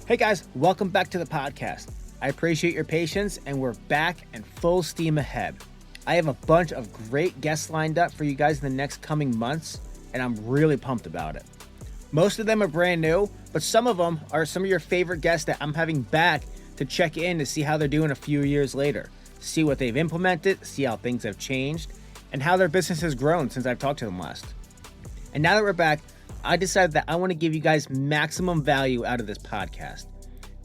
Hey guys, welcome back to the podcast. I appreciate your patience and we're back and full steam ahead. I have a bunch of great guests lined up for you guys in the next coming months and I'm really pumped about it. Most of them are brand new, but some of them are some of your favorite guests that I'm having back to check in to see how they're doing a few years later, see what they've implemented, see how things have changed, and how their business has grown since I've talked to them last. And now that we're back, I decided that I want to give you guys maximum value out of this podcast.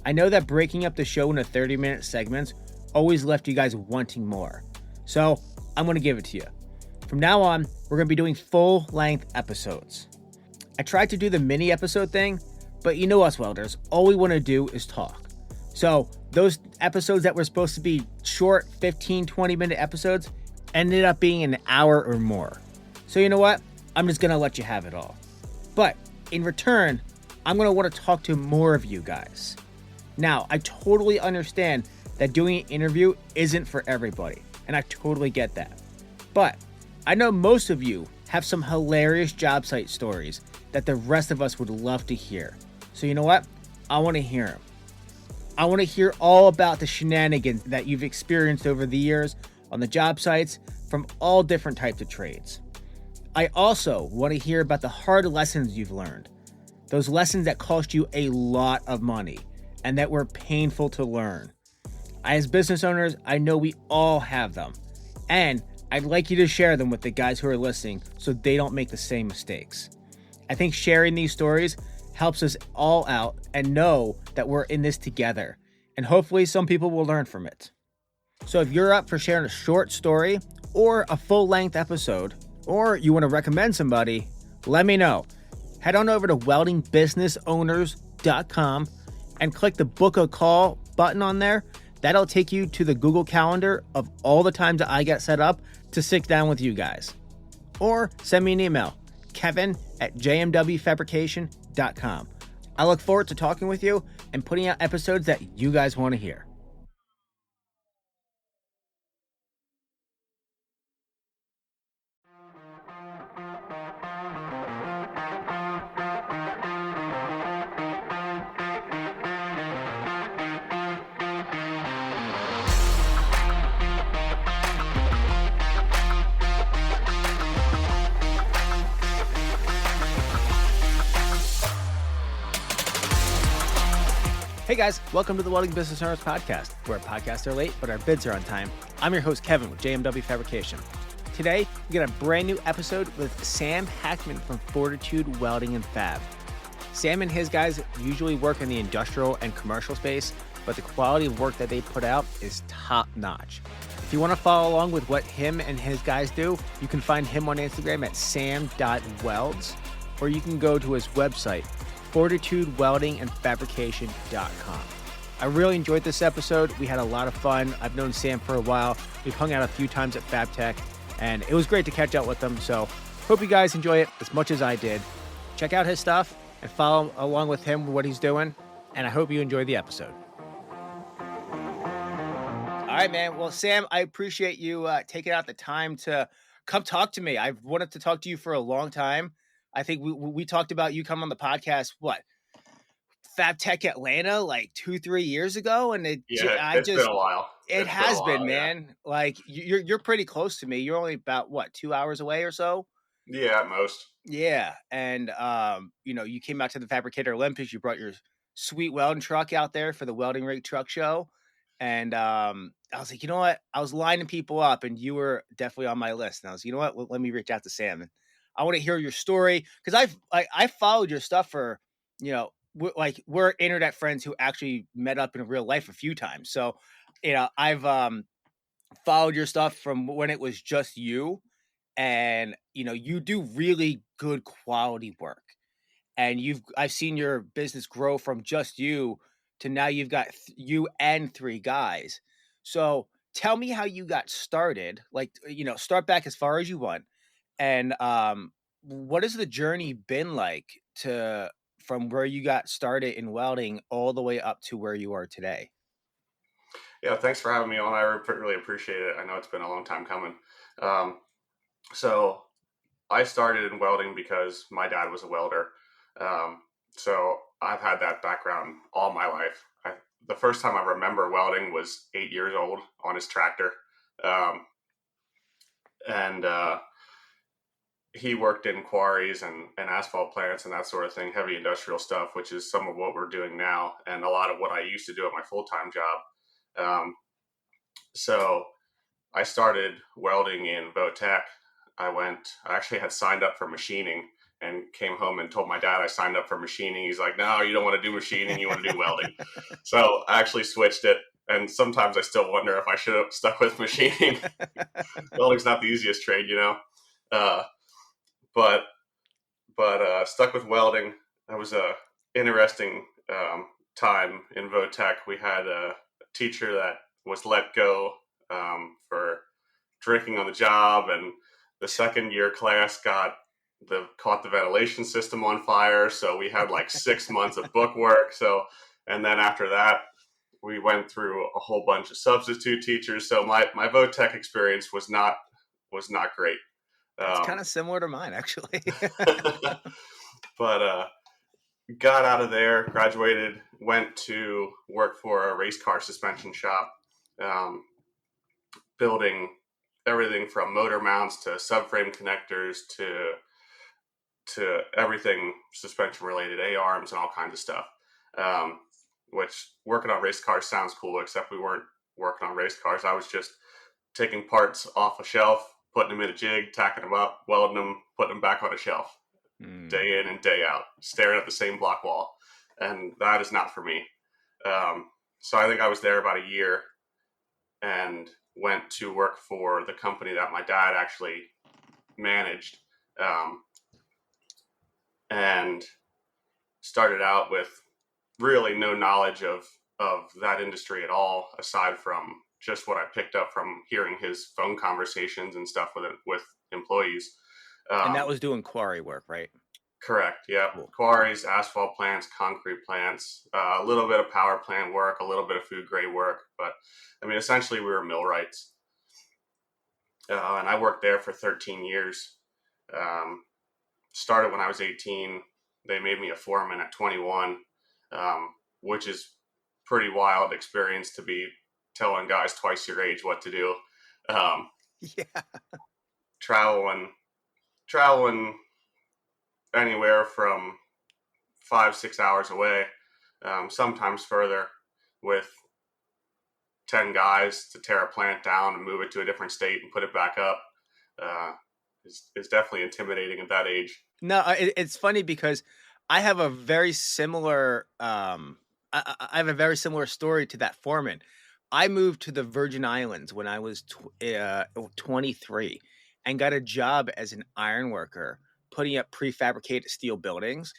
I know that breaking up the show into 30-minute segments always left you guys wanting more. So I'm going to give it to you. From now on, we're going to be doing full-length episodes. I tried to do the mini episode thing, but you know us welders, all we want to do is talk. So those episodes that were supposed to be short 15, 20-minute episodes ended up being an hour or more. So you know what? I'm just going to let you have it all. But in return, I'm going to want to talk to more of you guys. Now, I totally understand that doing an interview isn't for everybody, and I totally get that. But I know most of you have some hilarious job site stories that the rest of us would love to hear. So you know what? I want to hear them. I want to hear all about the shenanigans that you've experienced over the years on the job sites from all different types of trades. I also want to hear about the hard lessons you've learned. Those lessons that cost you a lot of money and that were painful to learn. As business owners, I know we all have them. And I'd like you to share them with the guys who are listening so they don't make the same mistakes. I think sharing these stories helps us all out and know that we're in this together. And hopefully some people will learn from it. So if you're up for sharing a short story or a full-length episode, or you want to recommend somebody, let me know. Head on over to weldingbusinessowners.com and click the book a call button on there. That'll take you to the Google Calendar of all the times that I get set up to sit down with you guys. Or send me an email, kevin@jmwfabrication.com. I look forward to talking with you and putting out episodes that you guys want to hear. Hey guys, welcome to the Welding Business Owners Podcast, where podcasts are late, but our bids are on time. I'm your host, Kevin, with JMW Fabrication. Today, we got a brand new episode with Sam Hackman from Fortitude Welding and Fab. Sam and his guys usually work in the industrial and commercial space, but the quality of work that they put out is top notch. If you want to follow along with what him and his guys do, you can find him on Instagram at sam.welds, or you can go to his website, FortitudeWeldingandFabrication.com. I really enjoyed this episode. We had a lot of fun. I've known Sam for a while. We've hung out a few times at FabTech, and it was great to catch up with him. So hope you guys enjoy it as much as I did. Check out his stuff and follow along with him what he's doing, and I hope you enjoy the episode. All right, man. Well, Sam, I appreciate you taking out the time to come talk to me. I've wanted to talk to you for a long time. I think we talked about you coming on the podcast, FabTech Atlanta, like 2-3 years ago, and been a while. It has been, man. Yeah. Like you're pretty close to me. You're only about 2 hours away or so. Yeah, at most. Yeah, and you came out to the Fabricator Olympics. You brought your sweet welding truck out there for the Welding Rig Truck Show, and I was like, you know what? I was lining people up, and you were definitely on my list. And I was, you know what? Let me reach out to Sam, and I want to hear your story because I followed your stuff for, we're internet friends who actually met up in real life a few times. So, I've followed your stuff from when it was just you, and you do really good quality work, and I've seen your business grow from just you to now you've got you and 3 guys. So tell me how you got started. Start back as far as you want. And what has the journey been like from where you got started in welding all the way up to where you are today? Yeah, thanks for having me on. I really appreciate it. I know it's been a long time coming. So I started in welding because my dad was a welder. So I've had that background all my life. The first time I remember welding was 8 years old on his tractor. Um, and he worked in quarries and asphalt plants and that sort of thing, heavy industrial stuff, which is some of what we're doing now and a lot of what I used to do at my full-time job. So I started welding in Votech. I actually had signed up for machining and came home and told my dad I signed up for machining. He's like, no, you don't want to do machining, you want to do welding. So I actually switched it. And sometimes I still wonder if I should have stuck with machining. Welding's not the easiest trade, uh, but stuck with welding. That was a interesting time in Votech. We had a teacher that was let go for drinking on the job, and the second year class caught the ventilation system on fire. So we had like 6 months of book work. And then after that, we went through a whole bunch of substitute teachers. So my Votech experience was not great. It's kind of similar to mine, actually. But got out of there, graduated, went to work for a race car suspension shop, building everything from motor mounts to subframe connectors to everything suspension related, A-arms and all kinds of stuff. Which working on race cars sounds cool, except we weren't working on race cars. I was just taking parts off a shelf, putting them in a jig, tacking them up, welding them, putting them back on a shelf. Day in and day out, staring at the same block wall. And that is not for me. So I think I was there about a year and went to work for the company that my dad actually managed. And started out with really no knowledge of that industry at all, aside from just what I picked up from hearing his phone conversations and stuff with employees. And that was doing quarry work, right? Correct. Yeah. Cool. Quarries, asphalt plants, concrete plants, a little bit of power plant work, a little bit of food grade work. But I mean, essentially we were millwrights. And I worked there for 13 years. Started when I was 18. They made me a foreman at 21, which is pretty wild experience to be telling guys twice your age what to do. Yeah. Traveling anywhere from 5-6 hours away, sometimes further, with 10 guys to tear a plant down and move it to a different state and put it back up. Is definitely intimidating at that age. No, it's funny because I have a very similar I have a very similar story to that foreman. I moved to the Virgin Islands when I was 23 and got a job as an iron worker putting up prefabricated steel buildings.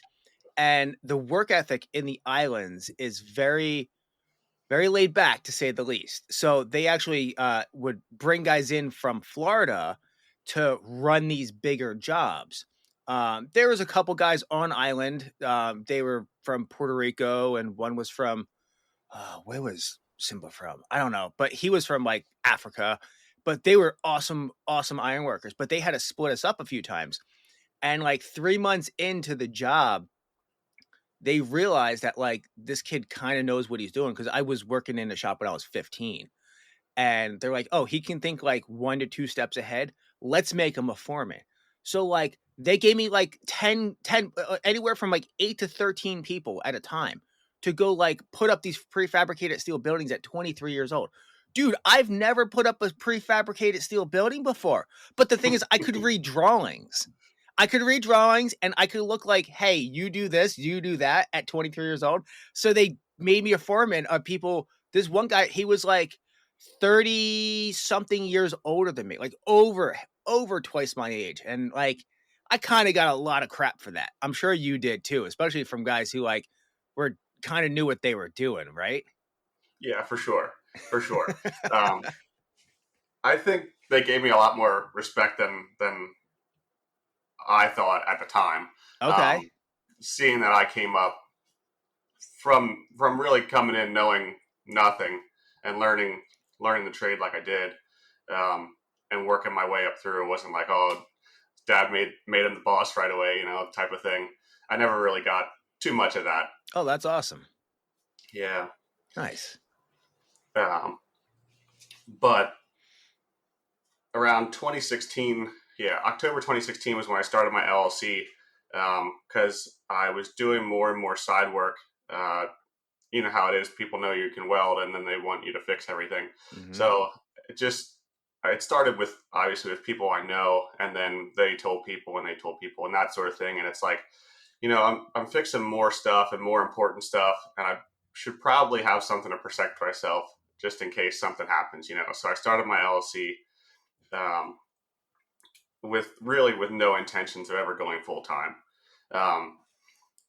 And the work ethic in the islands is very, very laid back, to say the least. So they actually would bring guys in from Florida to run these bigger jobs. There was a couple guys on island. They were from Puerto Rico, and one was from where was Simba from? I don't know, but he was from like Africa. But they were awesome, awesome iron workers. But they had to split us up a few times. And like 3 months into the job, they realized that like this kid kind of knows what he's doing, because I was working in the shop when I was 15. And they're like, oh, he can think like 1 to 2 steps ahead. Let's make him a foreman. So like they gave me like 10 anywhere from like 8 to 13 people at a time to go like put up these prefabricated steel buildings at 23 years old. Dude, I've never put up a prefabricated steel building before. But the thing is, I could read drawings. And I could look like, hey, you do this, you do that at 23 years old. So they made me a foreman of people. This one guy, he was like 30 something years older than me, like over twice my age. And like, I kind of got a lot of crap for that. I'm sure you did too, especially from guys who like were kind of knew what they were doing, right? Yeah, for sure. I think they gave me a lot more respect than I thought at the time. Okay. Seeing that I came up from really coming in knowing nothing and learning the trade like I did, and working my way up through. It wasn't like, oh, dad made him the boss right away, type of thing. I never really got too much of that. Oh, that's awesome. Yeah. Nice. Um, but around 2016, yeah, October 2016 was when I started my LLC, because I was doing more and more side work. Uh, you know how it is. People know you can weld and then they want you to fix everything. Mm-hmm. So it started with obviously with people I know, and then they told people and they told people and that sort of thing. And it's like, I'm fixing more stuff and more important stuff, and I should probably have something to protect myself just in case something happens. So I started my LLC, um, with no intentions of ever going full time. Um,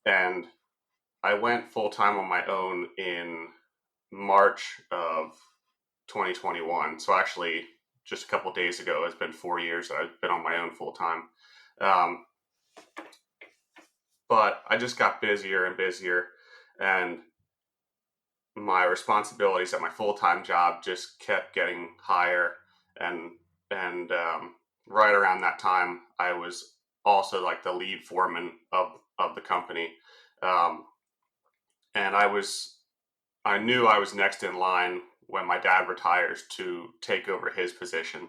and I went full time on my own in March of 2021. So actually, just a couple of days ago, it's been 4 years that I've been on my own full time. Um, but I just got busier and busier, and my responsibilities at my full time job just kept getting higher. And right around that time, I was also like the lead foreman of the company, um, and I knew I was next in line when my dad retires to take over his position.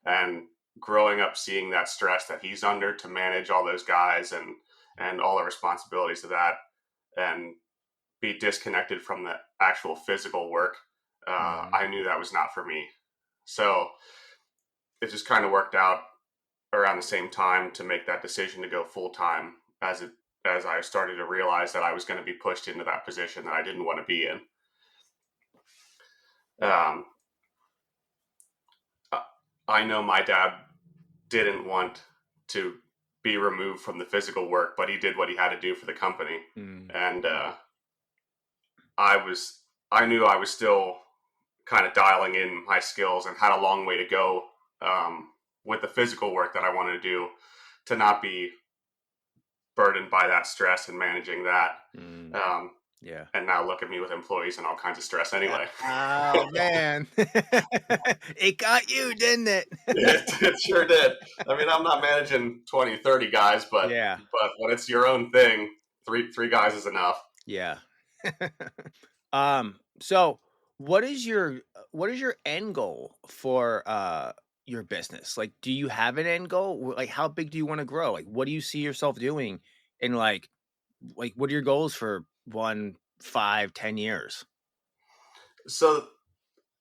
And growing up seeing that stress that he's under to manage all those guys and all the responsibilities of that, and be disconnected from the actual physical work, Mm-hmm. I knew that was not for me. So it just kind of worked out around the same time to make that decision to go full time, as I started to realize that I was going to be pushed into that position that I didn't want to be in. Um, I know my dad didn't want to be removed from the physical work, but he did what he had to do for the company. Mm. And I knew I was still kind of dialing in my skills and had a long way to go, with the physical work that I wanted to do, to not be burdened by that stress and managing that. Mm. Um, Yeah. and now look at me with employees and all kinds of stress anyway. Oh man, it got you, didn't it? It sure did. I mean, I'm not managing 20, 30 guys, but Yeah. when it's your own thing, three guys is enough. Yeah. So what is your end goal for your business? Like, do you have an end goal? Like, how big do you want to grow? Like, what do you see yourself doing in like what are your goals for 1, 5, 10 years? So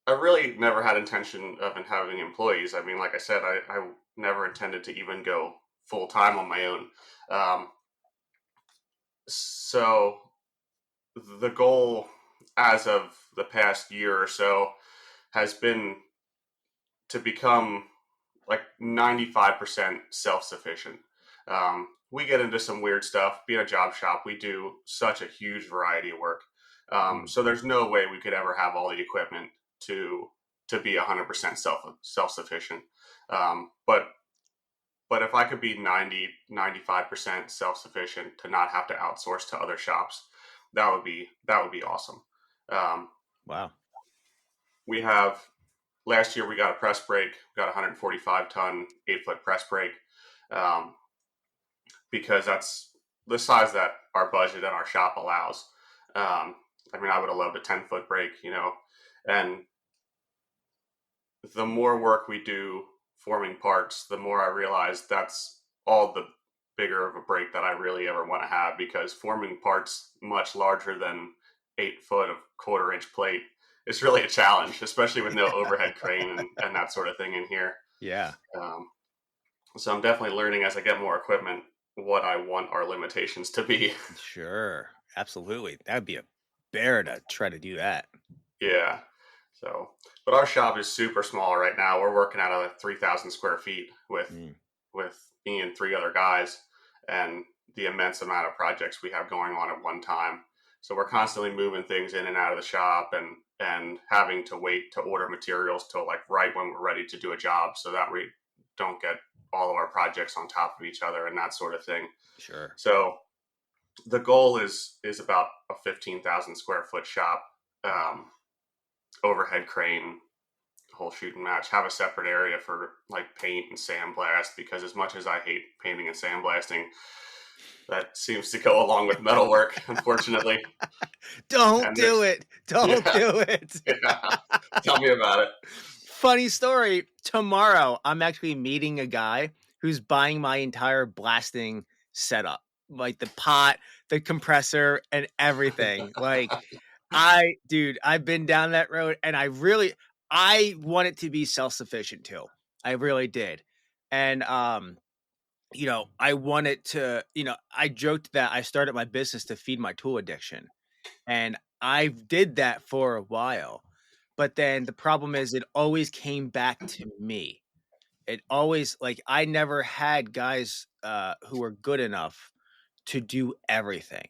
I really never had intention of having employees. I mean, like I said, I never intended to even go full time on my own. Um, so the goal as of the past year or so has been to become like 95% self-sufficient. We get into some weird stuff. Being a job shop, we do such a huge variety of work. Mm. So there's no way we could ever have all the equipment to be 100% self-sufficient. But if I could be 95% self-sufficient to not have to outsource to other shops, that would be awesome. Um, Wow. we have Last year we got a press brake, got a 145 ton 8-foot press brake, um, because that's the size that our budget and our shop allows. I mean, I would have loved a 10-foot brake, and the more work we do forming parts, the more I realize that's all the bigger of a brake that I really ever want to have, because forming parts much larger than 8 foot of quarter-inch plate is really a challenge, especially with no overhead crane and that sort of thing in here. Yeah. Um, so I'm definitely learning as I get more equipment what I want our limitations to be. Sure. Absolutely. That'd be a bear to try to do that. Yeah. So, but our shop is super small right now. We're working out of 3,000 square feet Mm. with me and three other guys, and the immense amount of projects we have going on at one time. So we're constantly moving things in and out of the shop, and having to wait to order materials till like right when we're ready to do a job, so that we don't get all of our projects on top of each other and that sort of thing. Sure. So the goal is about a 15,000 square foot shop, um, overhead crane, whole shooting match, have a separate area for like paint and sandblast, because as much as I hate painting and sandblasting, that seems to go along with metalwork, unfortunately. Don't And do there's, it. Don't yeah, do it. yeah. Tell me about it. Funny story. Tomorrow, I'm actually meeting a guy who's buying my entire blasting setup, like the pot, the compressor, and everything. Like, dude, I've been down that road, and I want it to be self-sufficient too. I really did. And, I wanted to, I joked that I started my business to feed my tool addiction. And I did that for a while. But then the problem is it always came back to me. It always like I never had guys who were good enough to do everything.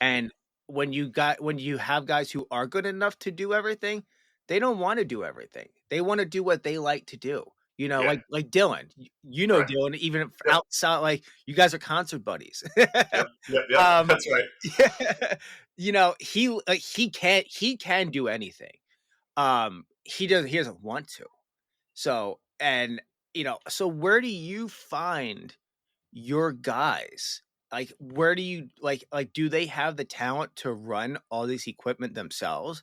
And when you have guys who are good enough to do everything, they don't want to do everything. They want to do what they like to do. Yeah. Like Dylan. You know Right. Dylan, even if Yep. outside, like you guys are concert buddies. Yep. Yep. Yep. um, That's right. yeah, he can do anything. He doesn't want to. So and so where do you find your guys? Like where do you like do they have the talent to run all this equipment themselves?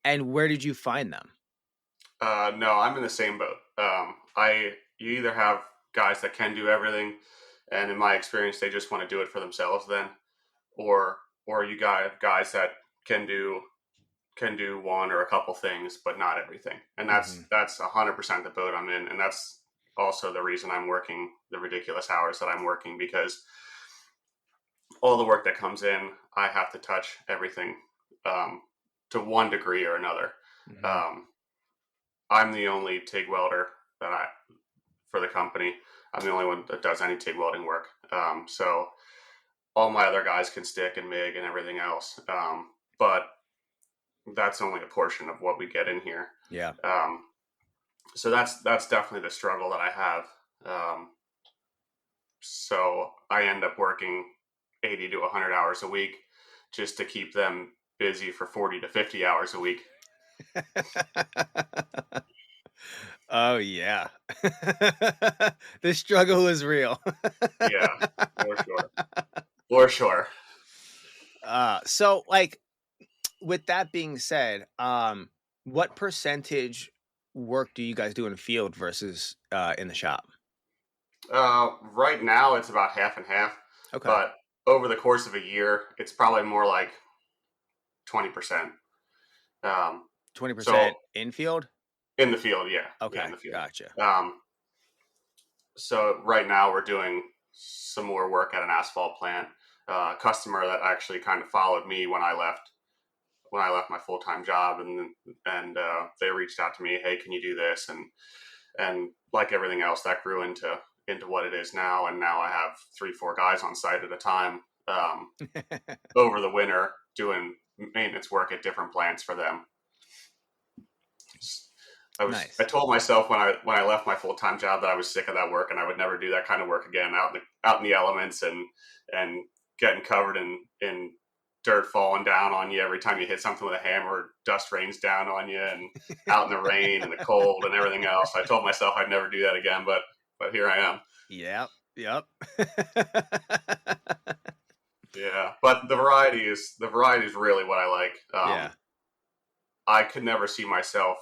And where did you find them? No, I'm in the same boat. You either have guys that can do everything, and in my experience, they just want to do it for themselves. Then, or you got guys that can do can do one or a couple things, but not everything. And Mhm. that's 100% the boat I'm in, and that's also the reason I'm working the ridiculous hours that I'm working, because all the work that comes in, I have to touch everything to one degree or another. Mhm. Um, I'm the only TIG welder that I for the company. I'm the only one that does any TIG welding work. So all my other guys can stick and MIG and everything else. But that's only a portion of what we get in here. Yeah. Um, so that's definitely the struggle that I have. So I end up working 80 to 100 hours a week just to keep them busy for 40 to 50 hours a week. Oh yeah. The struggle is real. Yeah, for sure. For sure. So like with that being said, what percentage work do you guys do in the field versus in the shop? Right now, it's about half and half, Okay. but over the course of a year, it's probably more like 20%. Um, so 20% infield? in the field, yeah, in Okay, the field. gotcha. Um, so right now, we're doing some more work at an asphalt plant. A customer that actually kind of followed me when I left my full time job, and they reached out to me, hey, can you do this? And like everything else, that grew into what it is now. And now I have 3-4 guys on site at a time over the winter doing maintenance work at different plants for them. I Nice. told myself when I left my full time job that I was sick of that work and I would never do that kind of work again out in the elements and getting covered in dirt falling down on you every time you hit something with a hammer, dust rains down on you, and out in the rain and the cold and everything else. I told myself I'd never do that again, but here I am. Yep. Yep. Yeah, but the variety is really what I like. Yeah. I could never see myself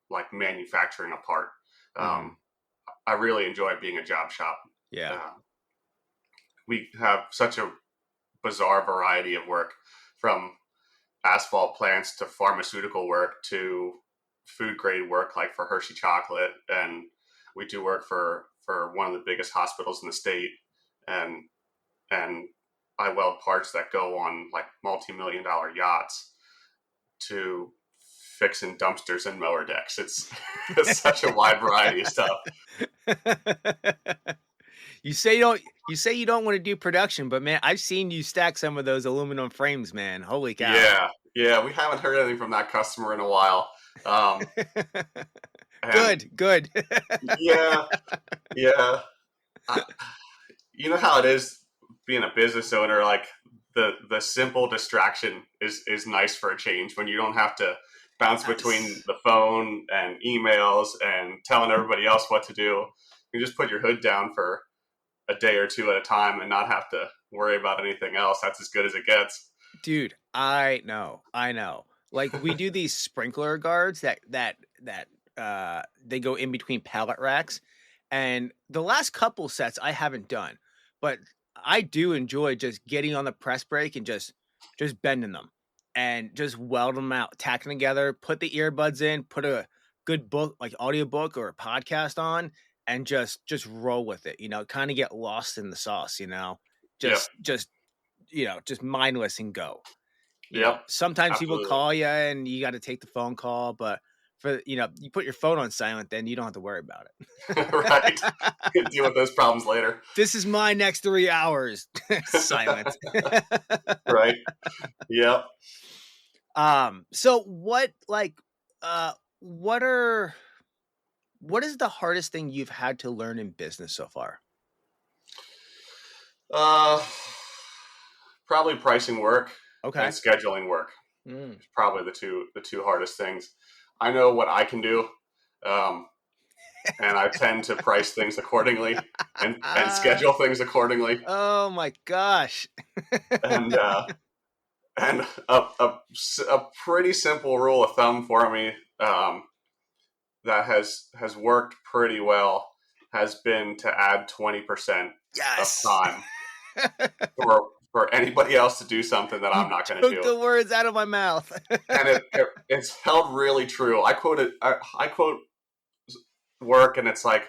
like manufacturing a part. Mhm. Um, I really enjoy being a job shop. Yeah. Uh, we have such a bizarre variety of work, from asphalt plants to pharmaceutical work to food grade work like for Hershey chocolate, and we do work for one of the biggest hospitals in the state, and and I weld parts that go on like multi-million-dollar yachts to fixing dumpsters and mower decks. It's it's such a wide variety of stuff. You say you don't want to do production, but man, I've seen you stack some of those aluminum frames, man. Holy cow. Yeah, yeah, we haven't heard anything from that customer in a while. Um, and Good, good. yeah, yeah, I, you know how it is being a business owner. Like the simple distraction is nice for a change when you don't have to bounce between the phone and emails and telling everybody else what to do. You just put your hood down for a day or two at a time and not have to worry about anything else. That's as good as it gets. Dude, I know. Like, we do these sprinkler guards that they go in between pallet racks, and the last couple sets I haven't done, but I do enjoy just getting on the press brake and just bending them and just weld them out, tacking together, put the earbuds in, put a good book, like audiobook or a podcast on, and just roll with it, kinda get lost in the sauce, Yep. Just just mindless and go. Yep. Sometimes people Absolutely. call you and you got to take the phone call, but you put your phone on silent, then you don't have to worry about Right. it. Deal with those problems later. This is my next 3 hours. Silent. Right. Yep. So uh, what are, what is the hardest thing you've had to learn in business so far? Uh, Probably pricing work and Okay. scheduling work. Mm. Probably the two hardest things. I know what I can do, um, and I tend to price things accordingly and schedule things accordingly. Oh my gosh. And and a pretty simple rule of thumb for me, that has worked pretty well has been to add 20% of Yes. time for anybody else to do something that I'm You not going to took do. the words out of my mouth. And it's held really true. I quote work, and it's like,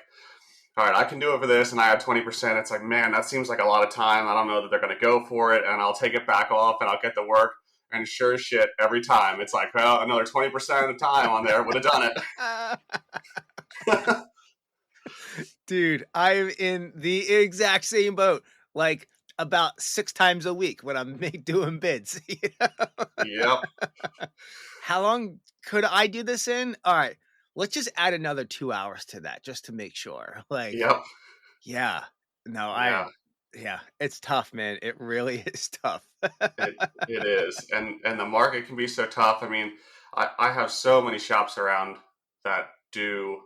all right, I can do it for this, and I add 20%. It's like, man, that seems like a lot of time. I don't know that they're going to go for it, and I'll take it back off, and I'll get the work. And sure as shit, every time it's like, well, another 20% of the time on there would have done it. Dude, I'm in the exact same boat. Like about 6 times a week when I'm doing bids. Yep. How long could I do this in? All right, let's just add another 2 hours to that just to make sure. Like, Yep. yeah, no, Yeah. yeah, it's tough, man. It really is tough. It is, and the market can be so tough. I mean, I have so many shops around that do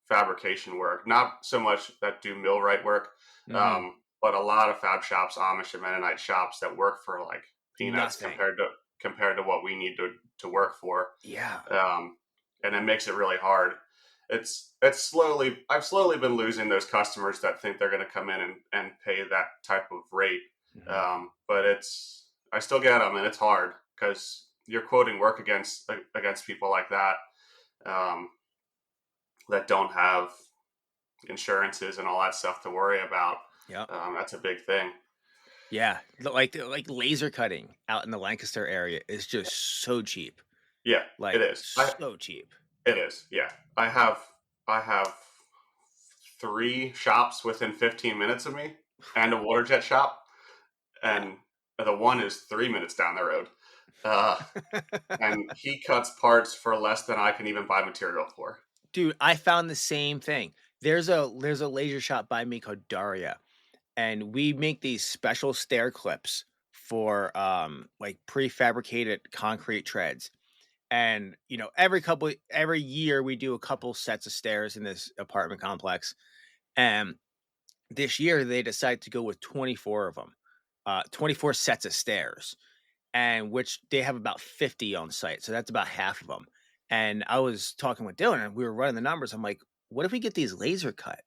fabrication work, not so much that do millwright work, Mhm. but a lot of fab shops, Amish and Mennonite shops that work for like peanuts Nothing. compared to what we need to work for, Yeah. um, and it makes it really hard. I've slowly been losing those customers that think they're going to come in and pay that type of rate, Mhm. but I still get them, and it's hard because you're quoting work against people like that, um, that don't have insurances and all that stuff to worry about. Yep. That's a big thing. Yeah, like laser cutting out in the Lancaster area is just so cheap. Yeah, it Like, is. so cheap. It is. Yeah, I have 3 shops within 15 minutes of me, and a water jet shop, Wow. and the one is 3 minutes down the road. Uh, and he cuts parts for less than I can even buy material for. Dude, I found the same thing. There's a laser shop by me called Daria, and we make these special stair clips for, like, prefabricated concrete treads. And, every year, we do a couple sets of stairs in this apartment complex, and this year, they decided to go with 24 of them, 24 sets of stairs, and which they have about 50 on site, so that's about half of them. And I was talking with Dylan, and we were running the numbers. I'm like, "What if we get these laser cut?"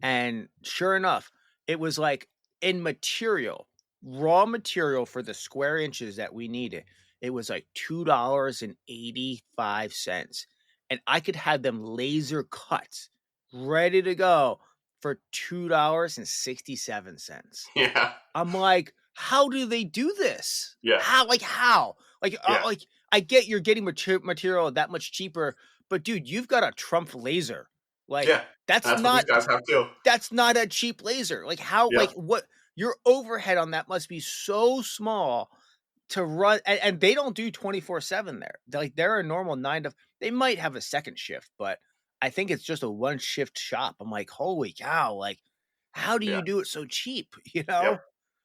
And sure enough, it was like in material, raw material for the square inches that we needed. It was like $2.85. And I could have them laser cut, ready to go for $2.67. Yeah, I'm like, how do they do this? yeah, How? Like, how? yeah, Like, I get you're getting material that much cheaper, but dude, you've got a Trump laser. Like, yeah. that's That's what these not guys have too. that's not a cheap laser. Like how Yep, like what your overhead on that must be so small to run, and they don't do 24/7 there. They're a normal 9 to, they might have a second shift, but I think it's just a one shift shop. I'm like, "Holy cow, like how do yeah, you do it so cheap?" yep,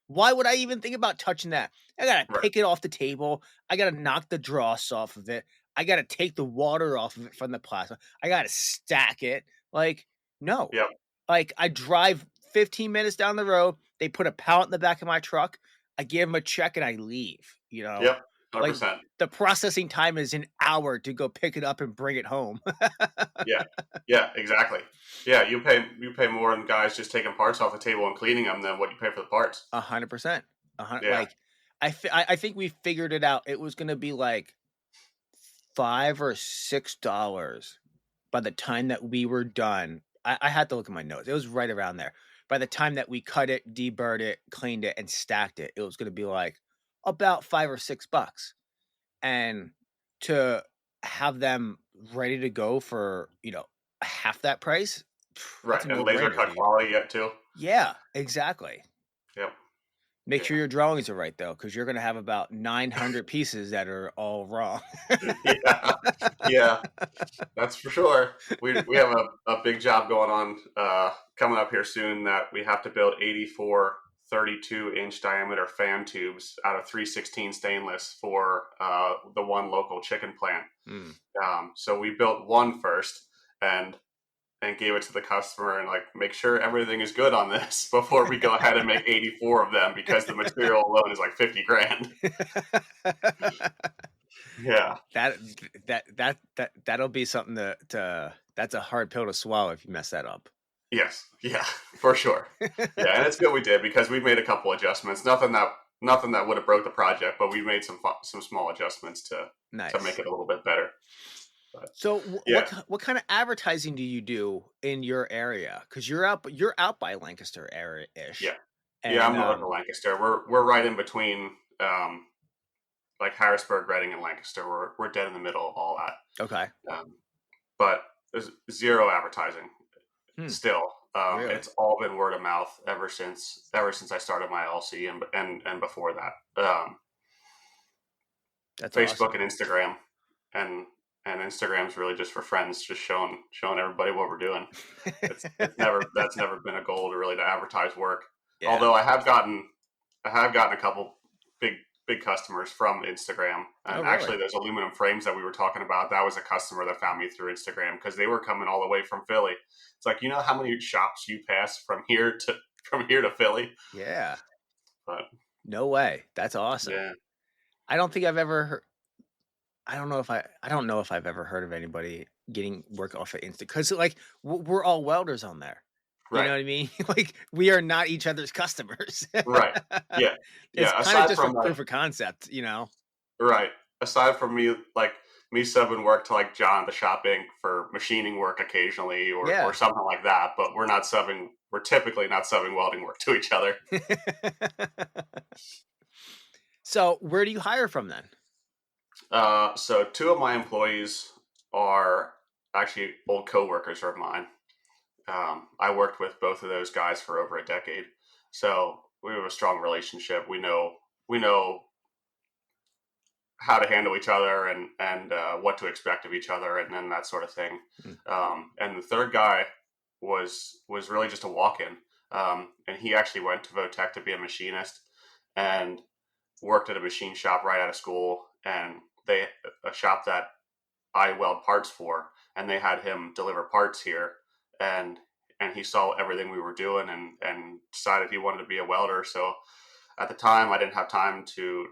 Why would I even think about touching that? I gotta right, pick it off the table. I gotta knock the dross off of it. I gotta take the water off of it from the plasma. I gotta stack it. Like, no. yep, Like, I drive 15 minutes down the road. They put a pallet in the back of my truck. I give them a check and I leave. Yep. Like 100%. the processing time is an hour to go pick it up and bring it home. Yeah. Yeah, exactly. Yeah, you pay more than guys just taking parts off the table and cleaning them than what you pay for the parts. 100%. Yeah. Like I think we figured it out. It was going to be like $5 or $6 by the time that we were done. I had to look at my notes. It was right around there. By the time that we cut it, deburred it, cleaned it, and stacked it, it was going to be like about $5 or $6. And to have them ready to go for, half that price, that's Right. a And laser no-brainer, cut dude. quality yet too. Yeah, exactly. Yep. Make sure Yeah. your drawings are right though, because you're gonna have about 900 pieces that are all wrong. Yeah. Yeah. That's for sure. We have a big job going on coming up here soon that we have to build 84 32-inch diameter fan tubes out of 316 stainless for the one local chicken plant. Mm. So we built one first and gave it to the customer and like make sure everything is good on this before we go ahead and make 84 of them because the material alone is like 50 grand. Yeah. That that'll be something to that's a hard pill to swallow if you mess that up. Yes. Yeah, for sure. Yeah, and it's good we did because we made a couple adjustments. Nothing that would have broke the project, but we made some small adjustments to make Nice. it a little bit better. But So yeah, what kind of advertising do you do in your area? Because you're out by Lancaster area ish, yeah, yeah. and I'm north of Lancaster. We're right in between, like Harrisburg, Reading, and Lancaster. We're dead in the middle of all that. okay, But there's zero advertising hmm, still. really, It's all been word of mouth ever since I started my LC and before that. that's Facebook awesome. and Instagram, and Instagram's really just for friends, just showing everybody what we're doing. That's never been a goal to advertise work. Yeah. Although I have gotten a couple big customers from Instagram, Oh, and really? actually those aluminum frames that we were talking about, that was a customer that found me through Instagram because they were coming all the way from Philly. It's like, how many shops you pass from here to Philly, Yeah. but No way. That's awesome. yeah, I don't think I've ever heard. I don't know if I've ever heard of anybody getting work off of Insta because like we're all welders on there. You know right, what I mean? Like we are not each other's customers. right, yeah, It's yeah. kind of Aside just for from like proof of concept. Right. Aside from me subbing work to like John at the shop Inc. for machining work occasionally or Yeah. something like that, but we're typically not subbing welding work to each other. So where do you hire from then? So two of my employees are actually old coworkers of mine. I worked with both of those guys for over a decade. So we have a strong relationship. We know how to handle each other and what to expect of each other, and then that sort of thing. Mm. And the third guy was really just a walk-in, and he actually went to Votech to be a machinist and worked at a machine shop right out of school, and a shop that I weld parts for, and they had him deliver parts here, and he saw everything we were doing and decided he wanted to be a welder. So at the time, I didn't have time to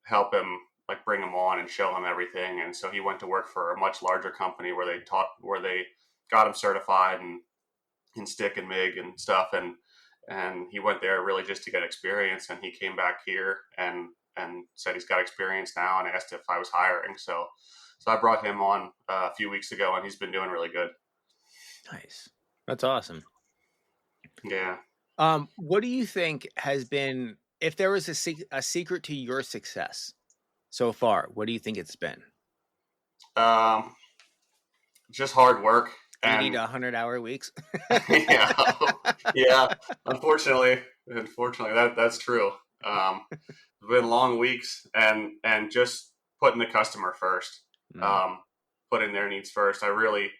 help him, like bring him on and show him everything. And so he went to work for a much larger company where they got him certified and in stick and MIG and stuff. And he went there really just to get experience. And he came back here and said he's got experience now and asked if I was hiring. So I brought him on a few weeks ago and he's been doing really good. Nice. That's awesome. Yeah. What do you think has been, if there was a secret to your success so far, what do you think it's been? Um, just hard work 80 to and 100-hour weeks? yeah, yeah. Unfortunately, that's true. It's been long weeks and just putting the customer first, Mm, um, putting their needs first. I really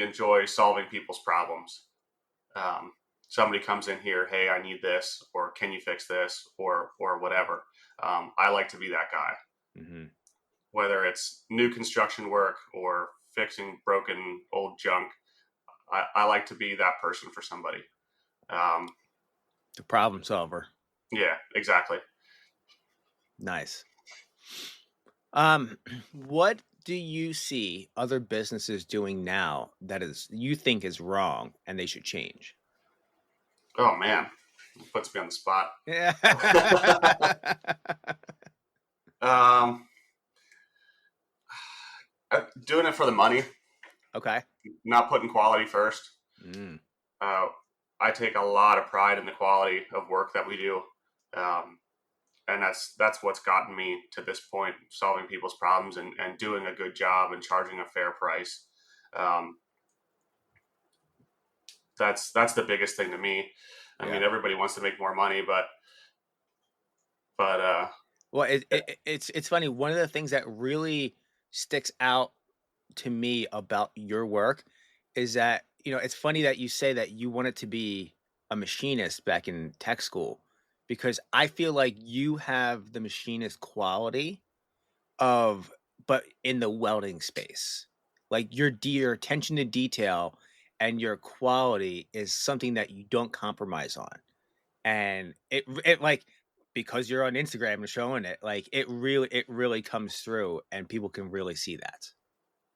enjoy solving people's problems. Um, Somebody comes in here, hey, I need this, or can you fix this, or whatever. I like to be that guy, hmm whether it's new construction work or fixing broken old junk. I like to be that person for somebody. Um, The problem solver. yeah, exactly. Nice. What do you see other businesses doing now that is you think is wrong and they should change? Oh man, it puts me on the spot. Yeah. um, Doing it for the money, Okay. not putting quality first. Mm, Uh, I take a lot of pride in the quality of work that we do, um, and that's what's gotten me to this point, solving people's problems and doing a good job and charging a fair price. Um, that's the biggest thing to me. I yeah. mean, everybody wants to make more money, but Well, it's funny. One of the things that really sticks out to me about your work is that, it's funny that you say that you wanted to be a machinist back in tech school because I feel like you have the machinist quality of but in the welding space. Like your attention to detail and your quality is something that you don't compromise on. And it like because you're on Instagram and showing it, like it really comes through and people can really see that.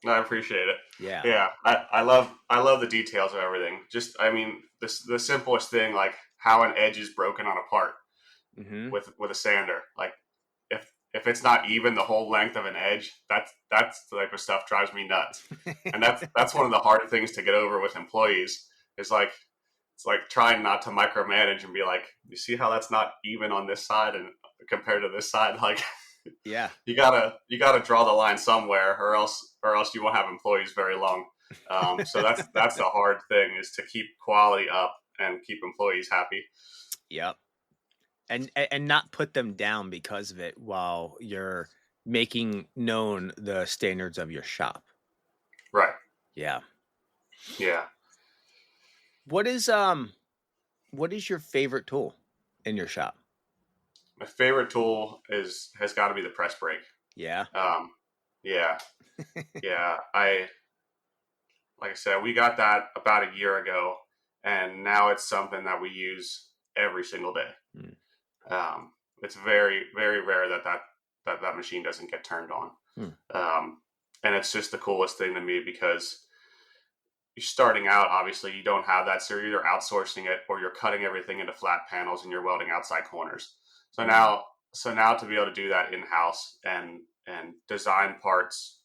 I appreciate it. Yeah. Yeah, I love the details of everything. Just I mean, the simplest thing, like how an edge is broken on a part Mhm. with a sander. Like if it's not even the whole length of an edge, that's the type of stuff drives me nuts. And that's one of the hard things to get over with employees. Is like it's like trying not to micromanage and be like, you see how that's not even on this side and compared to this side, like Yeah. you gotta draw the line somewhere, or else you won't have employees very long. So that's the hard thing, is to keep quality up and keep employees happy. Yep. And not put them down because of it while you're making known the standards of your shop. Right. Yeah. Yeah. What is what is your favorite tool in your shop? My favorite tool has got to be the press brake. Yeah. Um, yeah, yeah. Like I said, we got that about a year ago, and now it's something that we use every single day. Mm. It's very, very rare that machine doesn't get turned on. Hmm. Um, and it's just the coolest thing to me because you're starting out, obviously, you don't have that. So you're either outsourcing it or you're cutting everything into flat panels and you're welding outside corners. So Mm. now, so now to be able to do that in house and design parts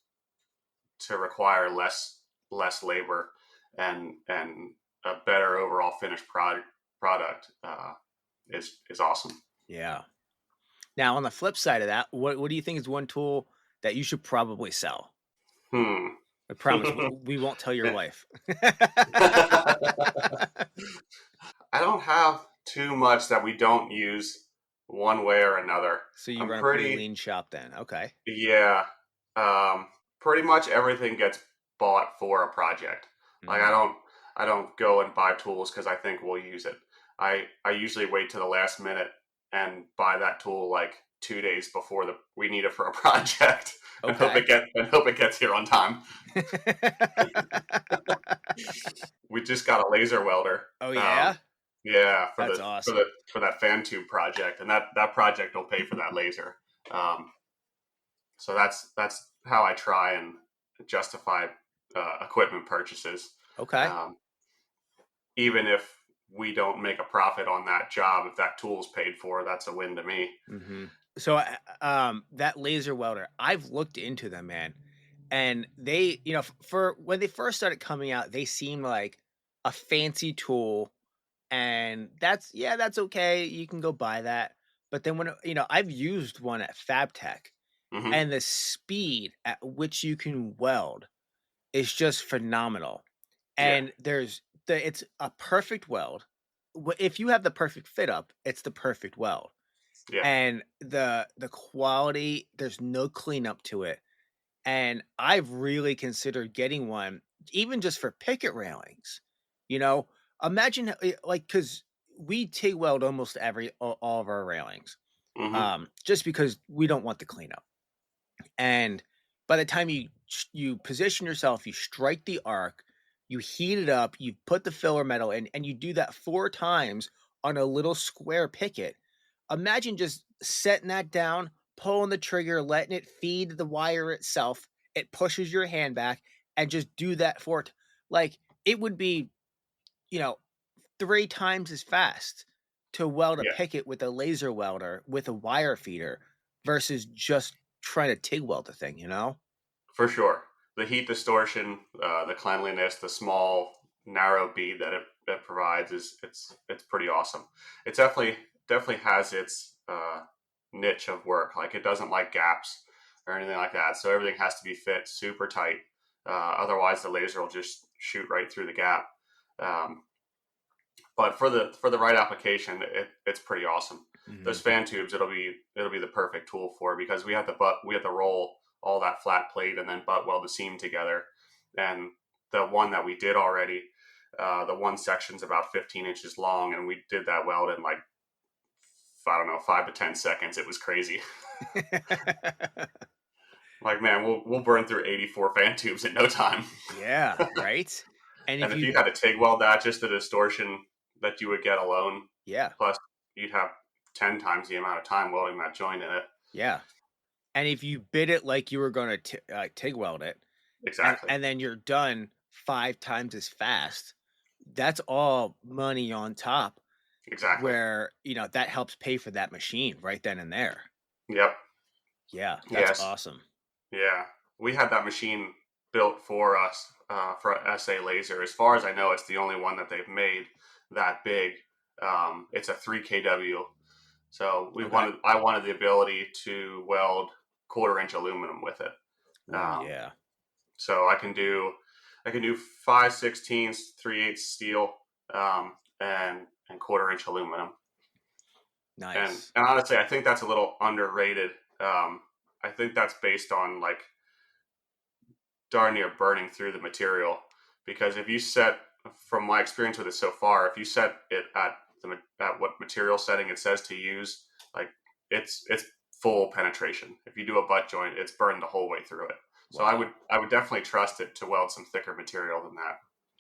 to require less labor and a better overall finished product is awesome. Yeah. Now, on the flip side of that, what do you think is one tool that you should probably sell? Hmm. I promise we won't tell your wife. I don't have too much that we don't use one way or another. So you I'm run a pretty pretty, lean shop then. Okay. yeah. Um, Pretty much everything gets bought for a project. Like Mm. I don't go and buy tools because I think we'll use it. I usually wait to the last minute and buy that tool like 2 days before we need it for a project Okay. and hope it gets here on time. We just got a laser welder. Oh Um, yeah? yeah, That's awesome. for that fan tube project, and that project will pay for that laser. Um, so that's how I try and justify equipment purchases. Okay. Um, Even if we don't make a profit on that job, if that tool's paid for, that's a win to me. So, that laser welder, I've looked into them, man, and they, for when they first started coming out, they seemed like a fancy tool, and that's okay. You can go buy that. But then when I've used one at FabTech, Hmm. and the speed at which you can weld is just phenomenal. Yeah, And it's a perfect weld. If you have the perfect fit up, it's the perfect weld. yeah, And the quality, there's no cleanup to it. And I've really considered getting one, even just for picket railings. You know, Imagine like because we TIG weld almost all of our railings, hmm, just because we don't want the cleanup. And by the time you position yourself, you strike the arc, you heat it up, you put the filler metal in, and you do that 4 times on a little square picket. Imagine just setting that down, pulling the trigger, letting it feed the wire itself. It pushes your hand back, and just do that like it would be, you know, 3 times as fast to weld a Yeah, picket with a laser welder with a wire feeder versus just trying to TIG weld the thing, you know? for sure. The heat distortion, the cleanliness, the small narrow bead that it provides it's pretty awesome. It definitely has its niche of work. Like it doesn't like gaps or anything like that. So everything has to be fit super tight. Otherwise, the laser will just shoot right through the gap. Um, but for the right application, it's pretty awesome. Those Mhm. fan tubes, it'll be the perfect tool for, because we have to roll all that flat plate and then butt weld the seam together. And the one that we did already, the one section's about 15 inches long, and we did that weld in like, I don't know, 5 to 10 seconds. It was crazy. Like, man, we'll burn through 84 fan tubes in no time. Yeah, right? And And if if you you had to TIG weld that, just the distortion that you would get alone, yeah, plus you'd have 10 times the amount of time welding that joint in it. yeah. And if you bid it like you were gonna TIG weld it, Exactly. and then you're done 5 times as fast, that's all money on top Exactly. where, that helps pay for that machine right then and there. Yep. Yeah, that's Yes. awesome. Yeah. We had that machine built for us, for SA Laser. As far as I know, it's the only one that they've made that big. It's a 3 kW. So Okay. I wanted the ability to weld 1/4 inch aluminum with it. Ooh, Um, yeah. so I can do 5/16, 3/8 steel, and 1/4 inch aluminum. Nice. And honestly, I think that's a little underrated. I think that's based on like darn near burning through the material, because if you set, from my experience with it so far, if you set it at what material setting it says to use, like it's full penetration. If you do a butt joint, it's burned the whole way through it. So Wow. I would definitely trust it to weld some thicker material than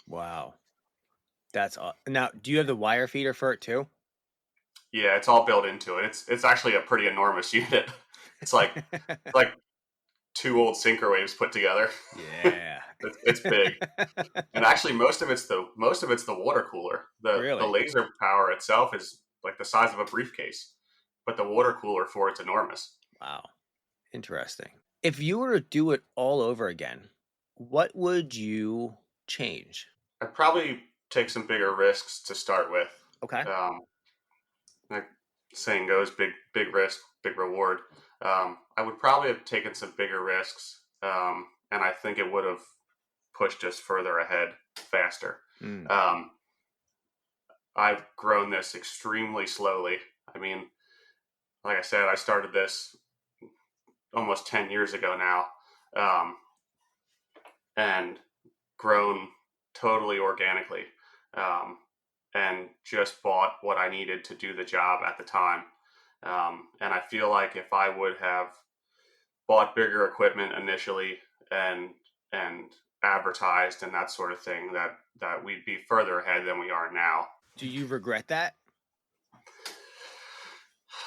Wow. That's now, do you have the wire feeder for it too? that. Yeah, it's all built into it. It's actually a pretty enormous unit. It's like two old sinker waves put together. Yeah. It's big. And actually, most of it's the water cooler. The Really? laser power itself is like the size of a briefcase, but the water cooler for it's enormous. Wow. Interesting. If you were to do it all over again, what would you change? I'd probably take some bigger risks to start with. Okay. Um, like saying goes, big risk, big reward. I would probably have taken some bigger risks, and I think it would have pushed us further ahead faster. Mm. Um, I've grown this extremely slowly. I mean, like I said, I started this almost 10 years ago now, um, and grown totally organically, um, and just bought what I needed to do the job at the time. And I feel like if I would have bought bigger equipment initially, and advertised and that sort of thing, that we'd be further ahead than we are now. Do you regret that?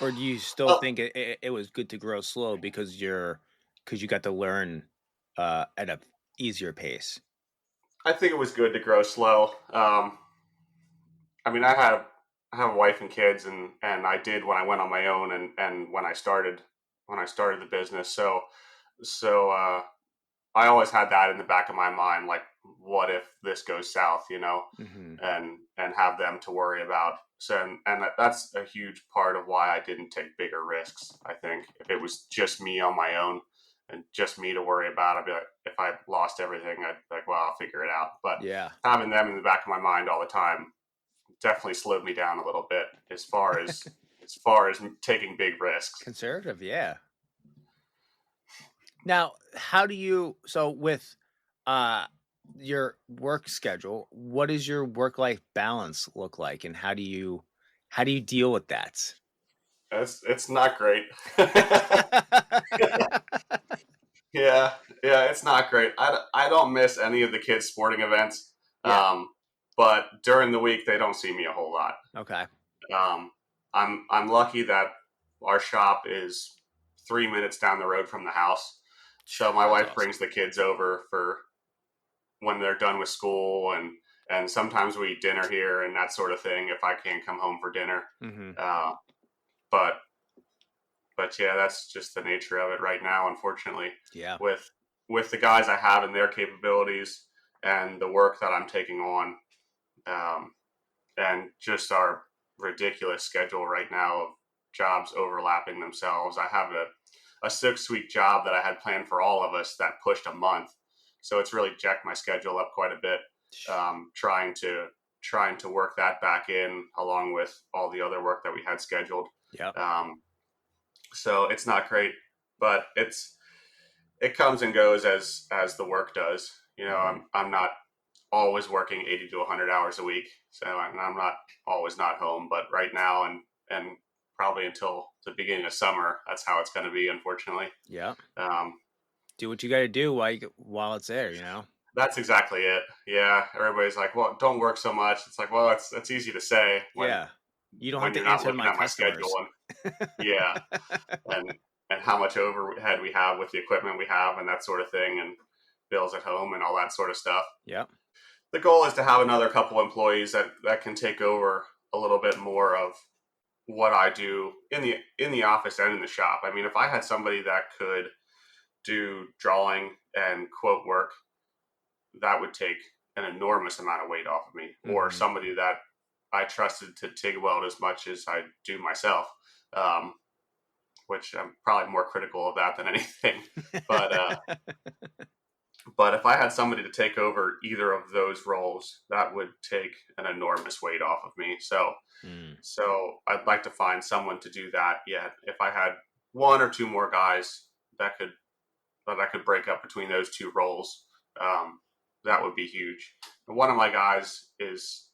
Or do you still Well, think it was good to grow slow because you got to learn at a easier pace? I think it was good to grow slow. I mean, I have a wife and kids, and I did when I went on my own, and when I started the business. So I always had that in the back of my mind, like, what if this goes south, Hmm. and have them to worry about. So, and that's a huge part of why I didn't take bigger risks. I think if it was just me on my own and just me to worry about, I'd be like, if I lost everything, I'd be like, well, I'll figure it out. But Yeah. having them in the back of my mind all the time definitely slowed me down a little bit as far as taking big risks. Conservative, yeah. Now, how do you so with uh your work schedule, what does your work-life balance look like and how do you deal with that? It's not great. Yeah, yeah, it's not great. I don't miss any of the kids' sporting events. Yeah. But during the week, they don't see me a whole lot. Okay. Um, I'm lucky that our shop is 3 minutes down the road from the house. So my That's wife awesome. brings the kids over for when they're done with school, and sometimes we eat dinner here and that sort of thing if I can't come home for dinner. Mm-hmm. Uh, but but yeah, that's just the nature of it right now, unfortunately. Yeah. With the guys I have and their capabilities and the work that I'm taking on, um, and just our ridiculous schedule right now of jobs overlapping themselves. I have a 6 week job that I had planned for all of us that pushed a month, so it's really jacked my schedule up quite a bit. Trying to work that back in along with all the other work that we had scheduled. Yep. So it's not great, but it comes and goes as the work does. You know, Mm-hmm. I'm not always working 80 to 100 hours a week, so I'm not always not home. But right now and probably until the beginning of summer, that's how it's going to be, unfortunately. Yep. Um, Do what you got to do while it's there, you know? that's exactly it. Yeah, everybody's like, "Well, don't work so much." It's like, well, that's easy to say Yeah. You don't have when you're to not answer to looking my at my schedule. customers. And yeah, and how much overhead we have with the equipment we have and that sort of thing, and bills at home and all that sort of stuff. Yep. The goal is to have another couple employees that can take over a little bit more of what I do in the office and in the shop. I mean, if I had somebody that could do drawing and quote work, that would take an enormous amount of weight off of me. Or Mm-hmm. somebody that I trusted to TIG weld as much as I do myself, um, which I'm probably more critical of that than anything. But but if I had somebody to take over either of those roles, that would take an enormous weight off of me. Mm. So I'd like to find someone to do that. Yet, if I had one or two more guys that I could break up between those two roles, um, that would be huge. And one of my guys is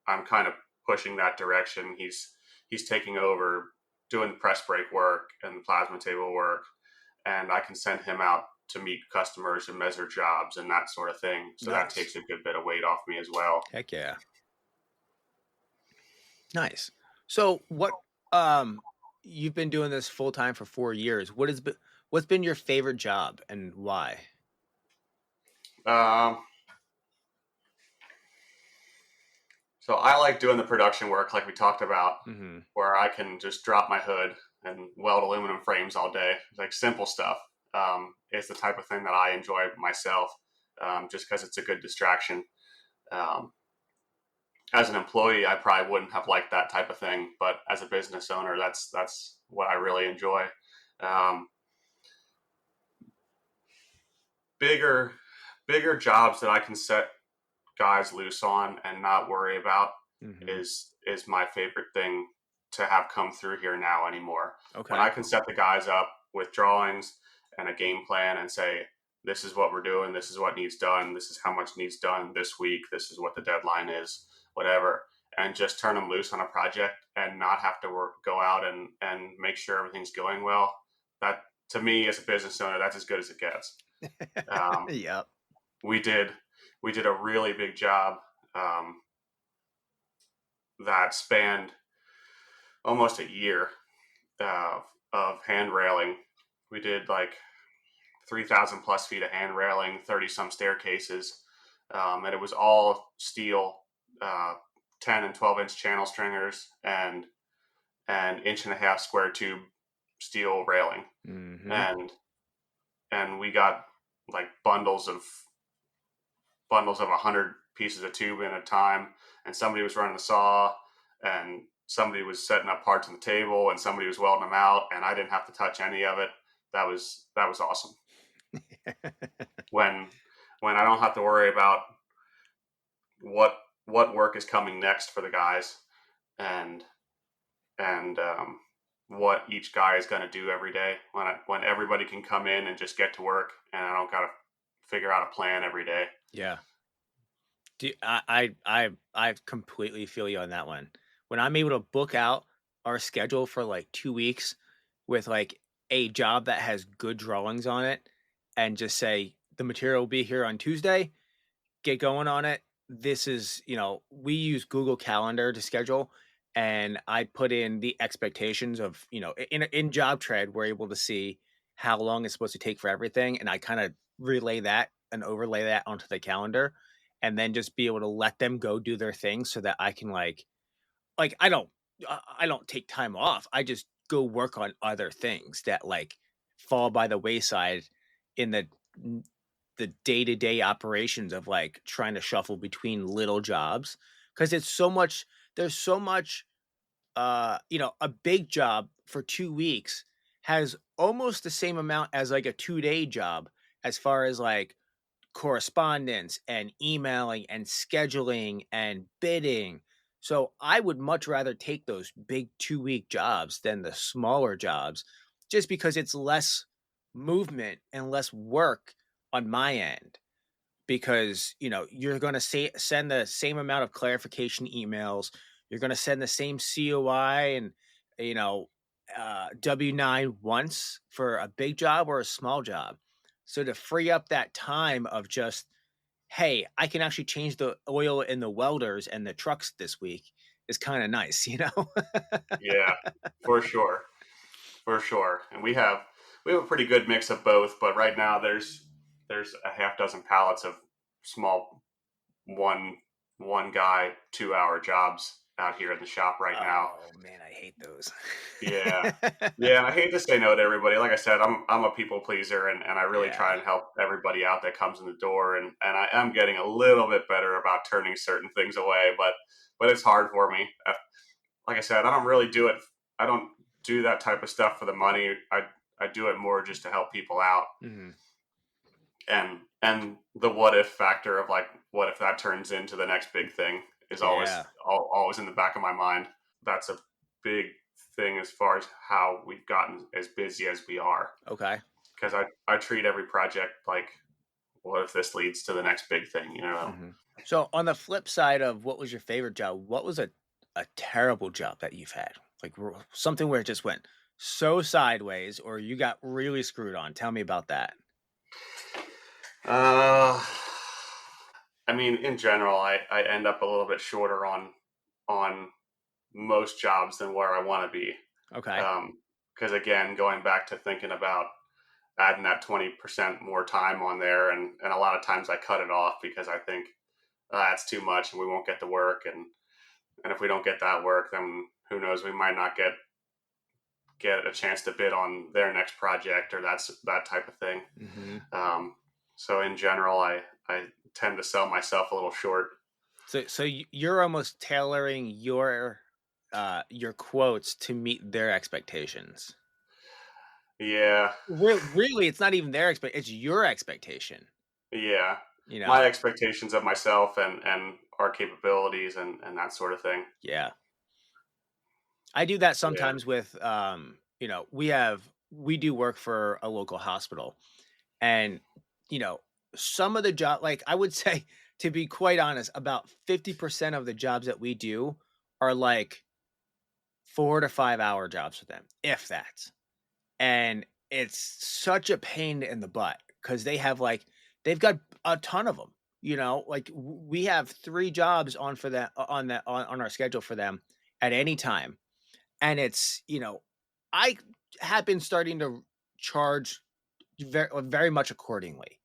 I'm kind of pushing that direction. He's taking over doing the press brake work and the plasma table work, and I can send him out to meet customers and measure jobs and that sort of thing. So that Nice. takes a good bit of weight off me as well. Heck yeah. Nice. So um you've been doing this full time for 4 years. What's been your favorite job and why? Um, so I like doing the production work, like we talked about, Mm-hmm. where I can just drop my hood and weld aluminum frames all day, like simple stuff. Is the type of thing that I enjoy myself, just because it's a good distraction. Um, as an employee, I probably wouldn't have liked that type of thing, but as a business owner, that's what I really enjoy. Um, bigger bigger jobs that I can set guys loose on and not worry about Mm-hmm. is my favorite thing to have come through here now anymore. When Okay. I can set the guys up with drawings and a game plan and say, this is what we're doing, this is what needs done, this is how much needs done this week, this is what the deadline is, whatever, and just turn them loose on a project and not have to go out and make sure everything's going well. That, to me, as a business owner, that's as good as it gets. Um, Yep. we did we did a really big job, um, that spanned almost a year, of hand railing. We did like 3,000 plus feet of hand railing, 30 some staircases, and it was all steel, uh, 10 and 12-inch channel stringers, and an inch and a half square tube steel railing, Mm-hmm. and we got like bundles of 100 pieces of tube in a time, and somebody was running the saw, and somebody was setting up parts on the table, and somebody was welding them out, and I didn't have to touch any of it. That was awesome. when I don't have to worry about what work is coming next for the guys, and what each guy is going to do every day, when everybody can come in and just get to work, and I don't got to figure out a plan every day. Yeah. I completely feel you on that one. When I'm able to book out our schedule for like 2 weeks with like a job that has good drawings on it and just say the material will be here on Tuesday, get going on it, this is, we use Google Calendar to schedule, and I put in the expectations of, in job trade, we're able to see how long it's supposed to take for everything, and I kind of relay that and overlay that onto the calendar, and then just be able to let them go do their thing so that I can like I don't take time off. I just go work on other things that like fall by the wayside in the day-to-day operations of like trying to shuffle between little jobs, because it's so much there's so much a big job for 2 weeks has almost the same amount as like a 2-day job, as far as like correspondence and emailing and scheduling and bidding. So I would much rather take those big 2-week jobs than the smaller jobs, just because it's less movement and less work on my end. Because you're going to send the same amount of clarification emails, you're going to send the same COI and you know W9 once for a big job or a small job. So to free up that time of just, hey, I can actually change the oil in the welders and the trucks this week is kind of nice. Yeah, for sure, for sure. And we have a pretty good mix of both. But right now, there's a half dozen pallets of small one one guy 2 hour jobs out here in the shop right now. Oh man, I hate those. Yeah. Yeah, and I hate to say no to everybody. Like I said, I'm a people pleaser, and I really try Yeah. and help everybody out that comes in the door, and I am getting a little bit better about turning certain things away, but it's hard for me. Like I said, I don't really do it. I don't do that type of stuff for the money. I do it more just to help people out, Mhm. and the what if factor of like, what if that turns into the next big thing is Yeah. always in the back of my mind. That's a big thing as far as how we've gotten as busy as we are, Okay. because I treat every project like, what if this leads to the next big thing, you know? Mhm. So on the flip side of what was your favorite job, what was a terrible job that you've had? Like something where it just went so sideways or you got really screwed on. Tell me about that. Uh, I mean, in general, I end up a little bit shorter on most jobs than where I want to be. Okay. Because again, going back to thinking about adding that 20% more time on there, and a lot of times I cut it off because I think, that's too much and we won't get the work, and if we don't get that work, then who knows, we might not get a chance to bid on their next project, or that type of thing. Mhm. So in general, I tend to sell myself a little short. So you're almost tailoring your quotes to meet their expectations. Yeah, Really, it's not even their it's your expectation, yeah. you My know. expectations of myself and our capabilities and that sort of thing. Yeah. I do that Yeah. sometimes with we do work for a local hospital, and you know some of the job, like I would say, to be quite honest, about 50% of the jobs that we do are like 4 to 5 hour jobs for them, if that. And it's such a pain in the butt because they've got a ton of them. Like we have 3 jobs on for that on that on our schedule for them at any time. And I have been starting to charge very much accordingly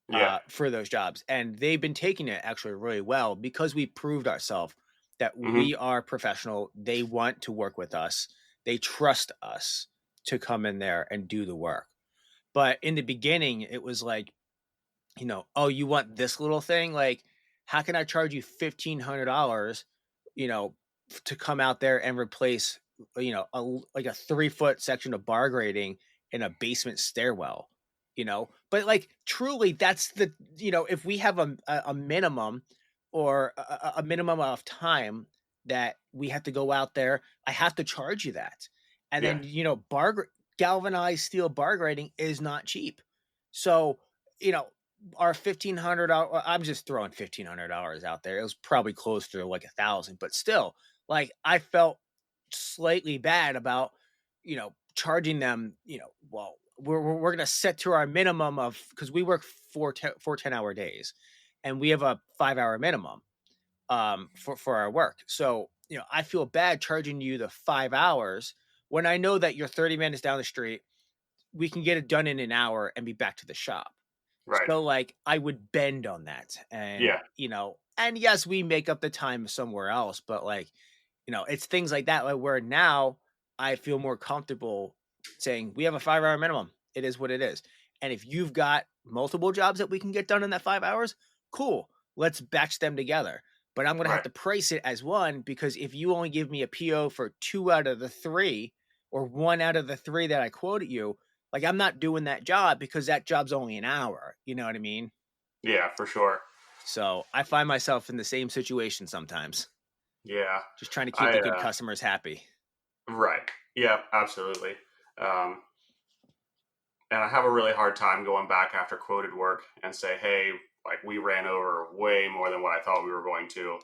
Yeah. for those jobs, and they've been taking it actually really well because we proved ourselves that Hmm. we are professional. They want to work with us. They trust us to come in there and do the work. But in the beginning, it was like, oh, you want this little thing? Like, how can I charge you $1,500, you know, to come out there and replace, like a 3 foot section of bar grading in a basement stairwell, But like, truly, that's if we have a minimum or a minimum of time that we have to go out there, I have to charge you that. And Yeah. then, galvanized steel bar grading is not cheap. So, you know, our $1,500, I'm just throwing $1,500 out there. It was probably close to like 1,000, but still, like I felt slightly bad about, charging them, well, we're going to set to our minimum of, because we work 4 10-hour days and we have a 5 hour minimum. for our work. So, I feel bad charging you the 5 hours when I know that you're 30 minutes down the street. We can get it done in an hour and be back to the shop. Right. So, like, I would bend on that. And, Yeah. and yes, we make up the time somewhere else, but like, it's things like that, like, where now I feel more comfortable saying we have a 5 hour minimum. It is what it is. And if you've got multiple jobs that we can get done in that 5 hours, cool. Let's batch them together. But I'm going to have Right. to price it as one, because if you only give me a PO for 2 out of the 3 or 1 out of the 3 that I quoted you, like, I'm not doing that job because that job's only an hour. You know what I mean? Yeah, for sure. So I find myself in the same situation sometimes, Yeah. just trying to keep I the good customers happy. Right. Yeah, absolutely. Um, and I have a really hard time going back after quoted work and say, hey, like, we ran over way more than what I thought we were going to.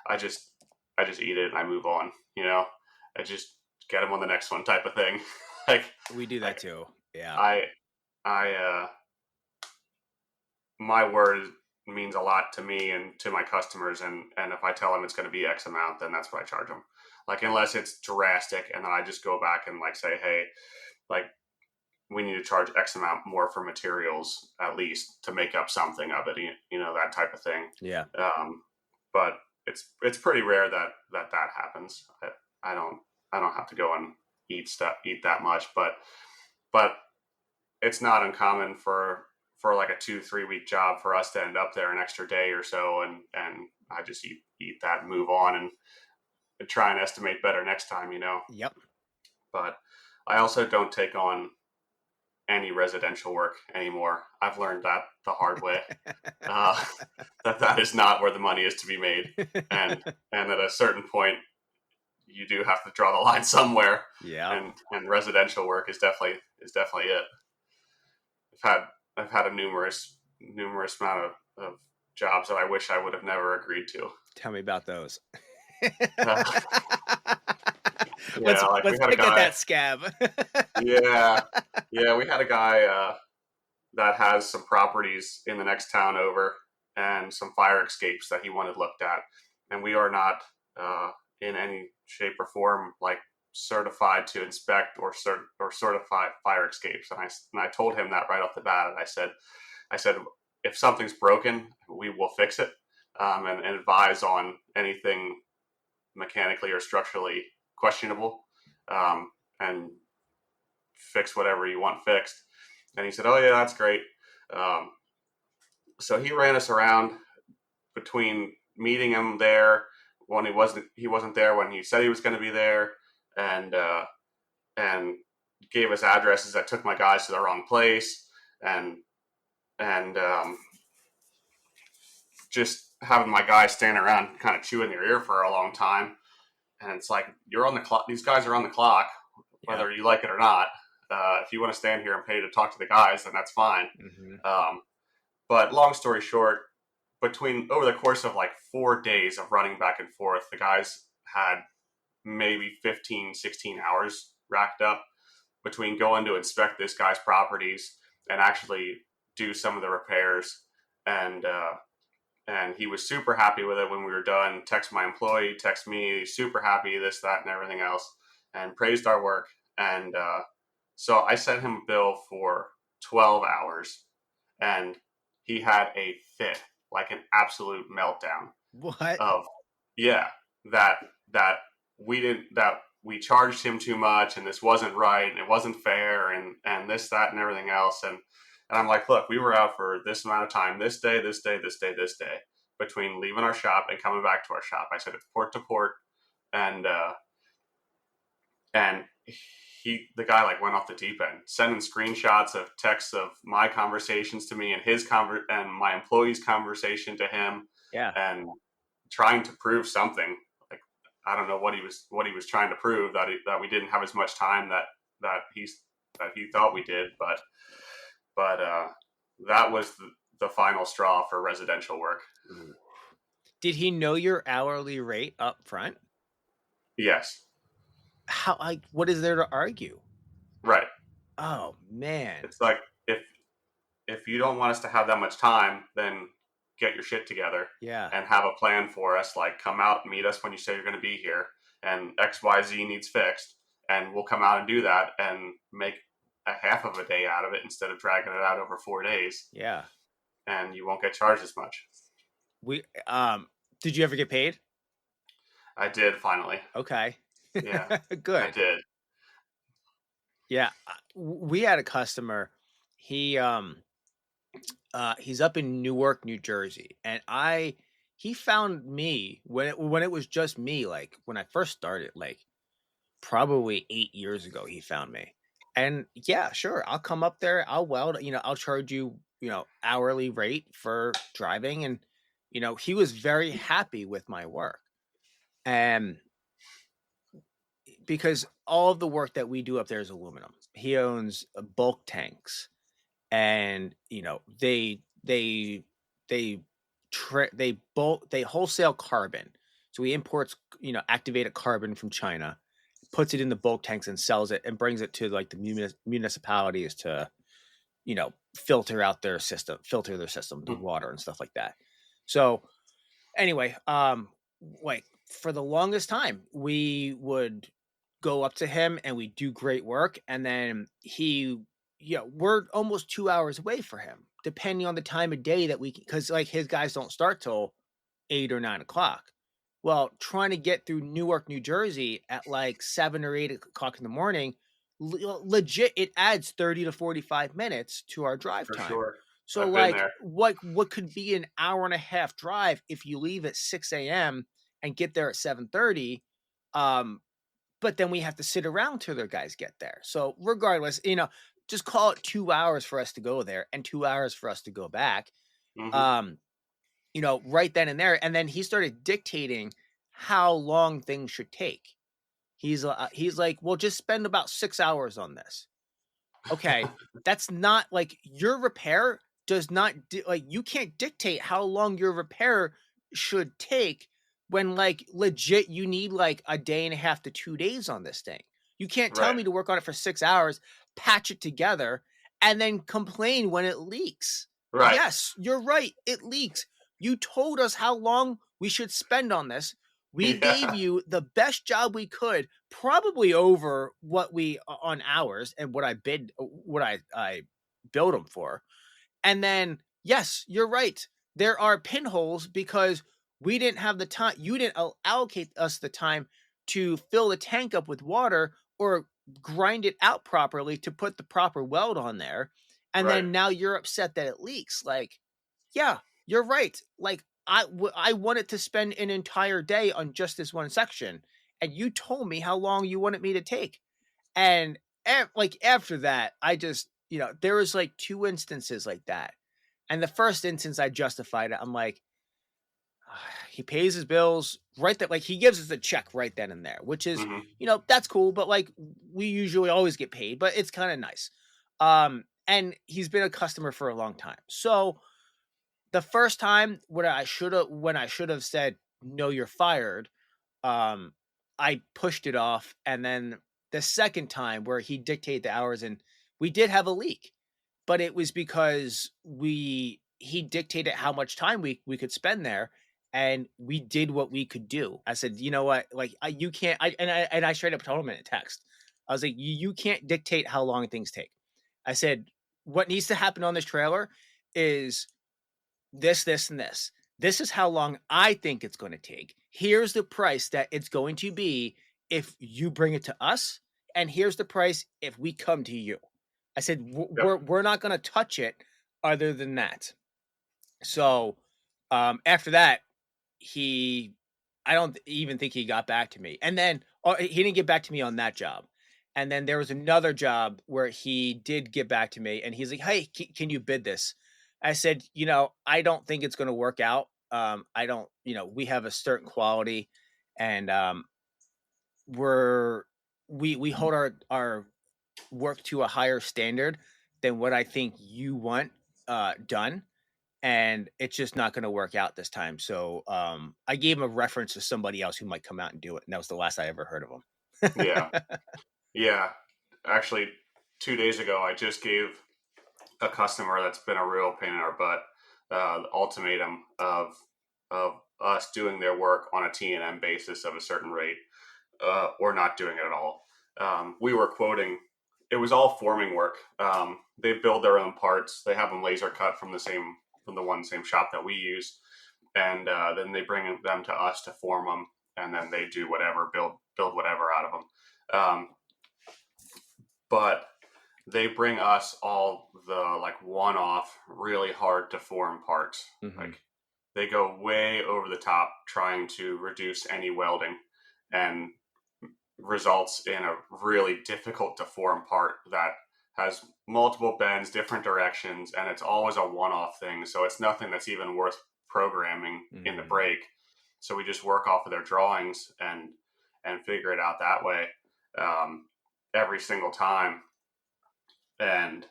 I just I just eat it and I move on. I just get them on the next one type of thing. like We do that like too. Yeah. I I my word means a lot to me and to my customers, and if I tell them it's going to be X amount, then that's what I charge them. Like, unless it's drastic, and then I just go back and like say, hey, like, we need to charge X amount more for materials at least to make up something of it, that type of thing. Yeah. But it's pretty rare that happens. I don't have to go and eat that much, but it's not uncommon for like a 2-3 week job for us to end up there an extra day or so, and I just eat that and move on and try and estimate better next time. Yep. But I also don't take on any residential work anymore. I've learned that the hard way. That is not where the money is to be made, and at a certain point, you do have to draw the line somewhere. Yeah. And residential work is definitely it. I've had a numerous amount of jobs that I wish I would have never agreed to. Tell me about those. Uh, let's like, we let's had a pick at guy. that scab. Yeah, we had a guy that has some properties in the next town over and some fire escapes that he wanted looked at, and we are not in any shape or form like certified to inspect or certify fire escapes. And I told him that right off the bat. And I said, if something's broken, we will fix it, and advise on anything mechanically or structurally questionable, and fix whatever you want fixed. And he said, oh yeah, that's great. Um, so he ran us around between meeting him there when he wasn't there when he said he was going to be there, and gave us addresses that took my guys to the wrong place, and just having my guys stand around kind of chewing their ear for a long time. And it's like, you're on the clock. These guys are on the clock, whether you like it or not. If you want to stand here and pay to talk to the guys, then that's fine. Mm-hmm. But long story short, over the course of like 4 days of running back and forth, the guys had maybe 15, 16 hours racked up between going to inspect this guy's properties and actually do some of the repairs. And he was super happy with it when we were done. Text my employee, text me, super happy, this, that, and everything else, and praised our work. And so I sent him a bill for 12 hours, and he had a fit, like an absolute meltdown. What? That we charged him too much, and this wasn't right, and it wasn't fair, and this, that, and everything else. And I'm like, look, we were out for this amount of time, this day, between leaving our shop and coming back to our shop. I said it's port to port, and the guy like went off the deep end, sending screenshots of texts of my conversations to me and and my employee's conversation to him, and trying to prove something. Like, I don't know what he was trying to prove, that we didn't have as much time that he thought we did, but that was the final straw for residential work. Did he know your hourly rate up front? Yes. How? Like, what is there to argue? Right. Oh man. It's like, if you don't want us to have that much time, then get your shit together Yeah. and have a plan for us. Like, come out and meet us when you say you're going to be here, and XYZ needs fixed, and we'll come out and do that and make a half of a day out of it instead of dragging it out over 4 days, Yeah. and you won't get charged as much. We did you ever get paid? I did finally. Okay. Yeah, I Good. did. Yeah. We had a customer. He he's up in Newark, New Jersey, and he found me when it was just me, like when I first started, like probably 8 years ago. He found me, and yeah, sure, I'll come up there, I'll weld, I'll charge you, hourly rate for driving, and he was very happy with my work, and because all of the work that we do up there is aluminum. He owns bulk tanks, and they they wholesale carbon. So he imports activated carbon from China, puts it in the bulk tanks and sells it and brings it to like the municipalities to filter their system, the water and stuff like that. So anyway, like for the longest time, we would go up to him and we do great work, and then we're almost 2 hours away for him, depending on the time of day that because like his guys don't start till 8 or 9 o'clock. Well, trying to get through Newark, New Jersey at like 7 or 8 o'clock in the morning, legit, it adds 30 to 45 minutes to our drive For time. sure. So I've been like there. what could be an hour and a half drive if you leave at 6 a.m. and get there at 7:30, but then we have to sit around till their guys get there. So regardless, just call it 2 hours for us to go there and 2 hours for us to go back. Hmm. Um, right then and there. And then he started dictating how long things should take. He's like, well, just spend about 6 hours on this. Okay, that's not like your repair does not like you can't dictate how long your repair should take when like legit you need like a day and a half to 2 days on this thing. You can't tell Right. me to work on it for 6 hours, patch it together, and then complain when it leaks. Right. Yes, you're right. It leaks. You told us how long we should spend on this. We gave Yeah. you the best job we could, probably over what we on hours and what I build them for. And then, yes, you're right. There are pinholes because we didn't have the time. You didn't allocate us the time to fill the tank up with water or grind it out properly to put the proper weld on there. And Right. then now you're upset that it leaks. Like, yeah, you're right. Like, I wanted to spend an entire day on just this one section, and you told me how long you wanted me to take. And like after that, I just, there was like two instances like that. And the first instance, I justified it. I'm like, he pays his bills right there. Like he gives us a check right then and there, which is, Hmm. that's cool. But like we usually always get paid, but it's kind of nice. And he's been a customer for a long time. So the first time when I should have said, no, you're fired, um, I pushed it off, and then the second time where he dictated the hours, and we did have a leak, but it was because he dictated how much time we could spend there, and we did what we could do. I said, you know what, like you can't. I straight up told him in a text. I was like, you can't dictate how long things take. I said, what needs to happen on this trailer is this, and this. This is how long I think it's going to take. Here's the price that it's going to be if you bring it to us, and here's the price if we come to you. I said Yep. we're not going to touch it other than that. So after that, he I don't even think he got back to me. And then he didn't get back to me on that job. And then there was another job where he did get back to me and he's like, "Hey, can you bid this?" I said, I don't think it's going to work out. I don't, we have a certain quality and we're we hold our work to a higher standard than what I think you want done, and it's just not going to work out this time. So I gave him a reference to somebody else who might come out and do it, and that was the last I ever heard of Yeah. him. Yeah. Actually, 2 days ago, I just gave a customer that's been a real pain in our butt the ultimatum of us doing their work on a T&M basis of a certain rate, or not doing it at all. We were quoting. It was all forming work. They build their own parts. They have them laser cut from the same shop that we use, and then they bring them to us to form them, and then they do whatever, build whatever out of them. But they bring us all the like one-off, really hard to form parts. Mm-hmm. Like they go way over the top trying to reduce any welding, and results in a really difficult to form part that has multiple bends, different directions, and it's always a one-off thing. So it's nothing that's even worth programming in the break. So we just work off of their drawings and figure it out that way every single time. And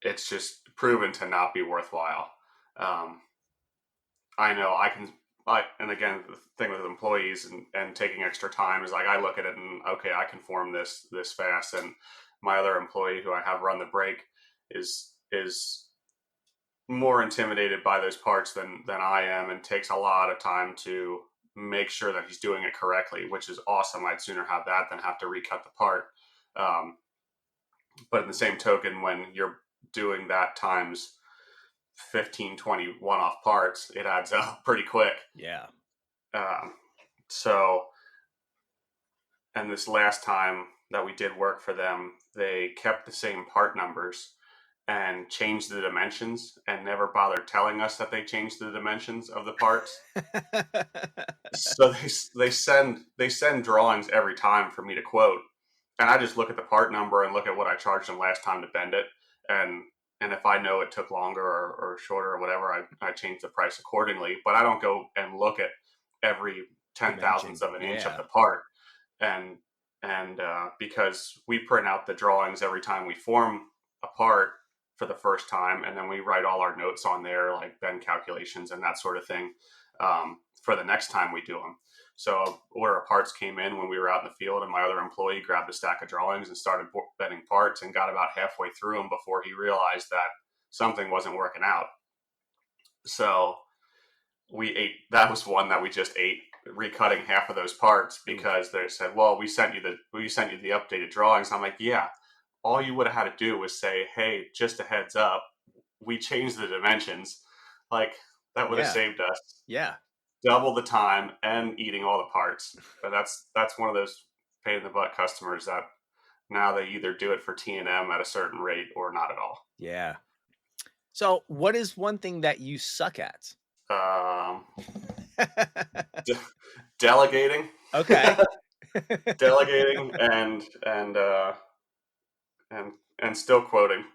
it's just proven to not be worthwhile. I know and again, the thing with employees and taking extra time is like, I look at it and, okay, I can form this fast. And my other employee who I have run the break is more intimidated by those parts than I am, and takes a lot of time to make sure that he's doing it correctly, which is awesome. I'd sooner have that than have to recut the part. But in the same token, when you're doing that times 15, 20 one-off parts, it adds up pretty quick. Yeah. So, and this last time that we did work for them, they kept the same part numbers and changed the dimensions and never bothered telling us that they changed the dimensions of the parts. So they send drawings every time for me to quote, and I just look at the part number and look at what I charged them last time to bend it, and if I know it took longer or shorter or whatever, I change the price accordingly. But I don't go and look at every 10,000th of an inch of the part, and because we print out the drawings every time we form a part for the first time, and then we write all our notes on there, like bend calculations and that sort of thing, for the next time we do them. So order of parts came in when we were out in the field, and my other employee grabbed a stack of drawings and started bending parts, and got about halfway through them before he realized that something wasn't working out. So we ate. That was one that we just ate, recutting half of those parts, because they said, "Well, we sent you the updated drawings." I'm like, "Yeah, all you would have had to do was say, hey, just a heads up, we changed the dimensions." Like, that would have saved us. Yeah. Double the time and eating all the parts. But that's one of those pain in the butt customers that now they either do it for T&M at a certain rate or not at all. Yeah. So what is one thing that you suck at? Delegating. Okay. Delegating and still quoting.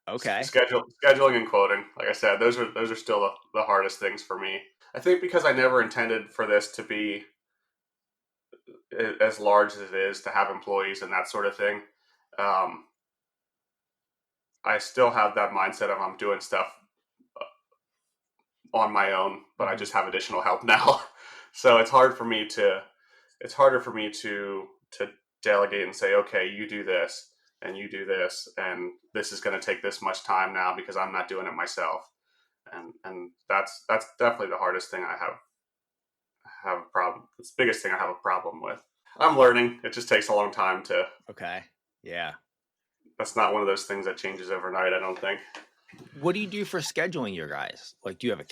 Okay. Scheduling and quoting. Like I said, those are still the hardest things for me. I think because I never intended for this to be as large as it is, to have employees and that sort of thing. I still have that mindset of I'm doing stuff on my own, but I just have additional help now. So it's harder for me to delegate and say, okay, you do this and you do this, and this is going to take this much time now because I'm not doing it myself. And that's definitely the hardest thing I have a problem. It's the biggest thing I have a problem with. I'm learning. It just takes a long time to. Okay. Yeah. That's not one of those things that changes overnight, I don't think. What do you do for scheduling your guys? Like, do you have a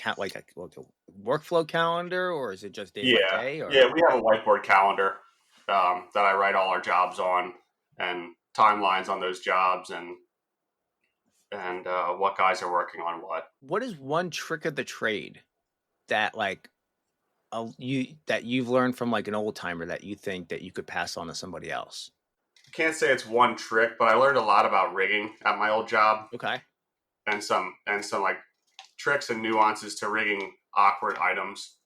workflow calendar, or is it just day by day? Or? Yeah, we have a whiteboard calendar that I write all our jobs on, and timelines on those jobs, and what guys are working on what. What is one trick of the trade that you've learned from like an old timer that you think that you could pass on to somebody else? I can't say it's one trick, but I learned a lot about rigging at my old job. Okay. And some like tricks and nuances to rigging awkward items.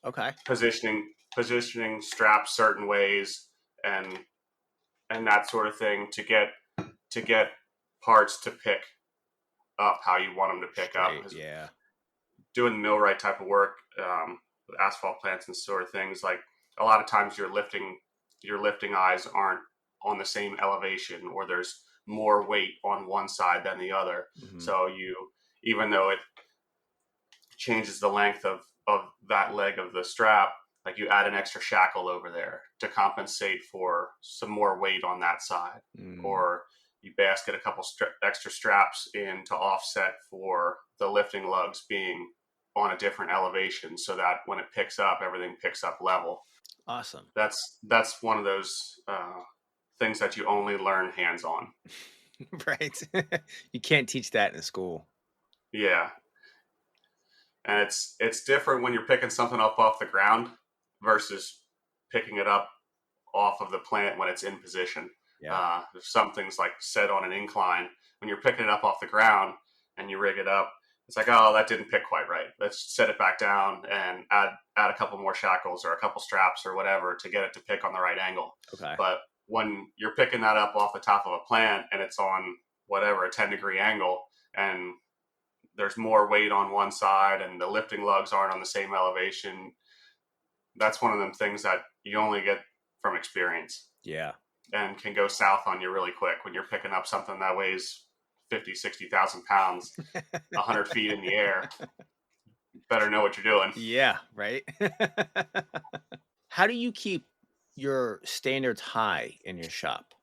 Okay. Positioning straps certain ways, and that sort of thing to get parts to pick up how you want them to pick up. Yeah. Doing the millwright type of work with asphalt plants and sort of things, like a lot of times your lifting eyes aren't on the same elevation, or there's more weight on one side than the other. Mm-hmm. So even though changes the length of that leg of the strap, like you add an extra shackle over there to compensate for some more weight on that side, or you basket a couple extra straps in to offset for the lifting lugs being on a different elevation, so that when it picks up, everything picks up level. Awesome. That's one of those things that you only learn hands-on. Right. You can't teach that in school. Yeah. And it's different when you're picking something up off the ground versus picking it up off of the plant when it's in position. Yeah. If something's like set on an incline, when you're picking it up off the ground and you rig it up, it's like, oh, that didn't pick quite right. Let's set it back down and add a couple more shackles or a couple straps or whatever to get it to pick on the right angle. Okay. But when you're picking that up off the top of a plant and it's on whatever, a 10-degree angle, and there's more weight on one side and the lifting lugs aren't on the same elevation, that's one of them things that you only get from experience. Yeah. And can go south on you really quick when you're picking up something that weighs 50, 60,000 pounds, 100 feet in the air. Better know what you're doing. Yeah, right. How do you keep your standards high in your shop?